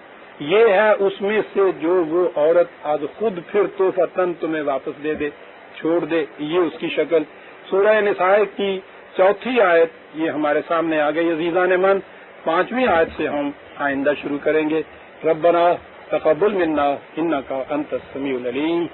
یہ ہے اس میں سے جو وہ عورت آج خود پھر توفتاً تمہیں واپس دے دے، چھوڑ دے، یہ اس کی شکل۔ سورہ نساء کی 4 آیت یہ ہمارے سامنے آ گئی عزیزان من۔ 5ویں آیت سے ہم آئندہ شروع کریں گے۔ ربنا تقبل منا انک انت السمیع العلیم۔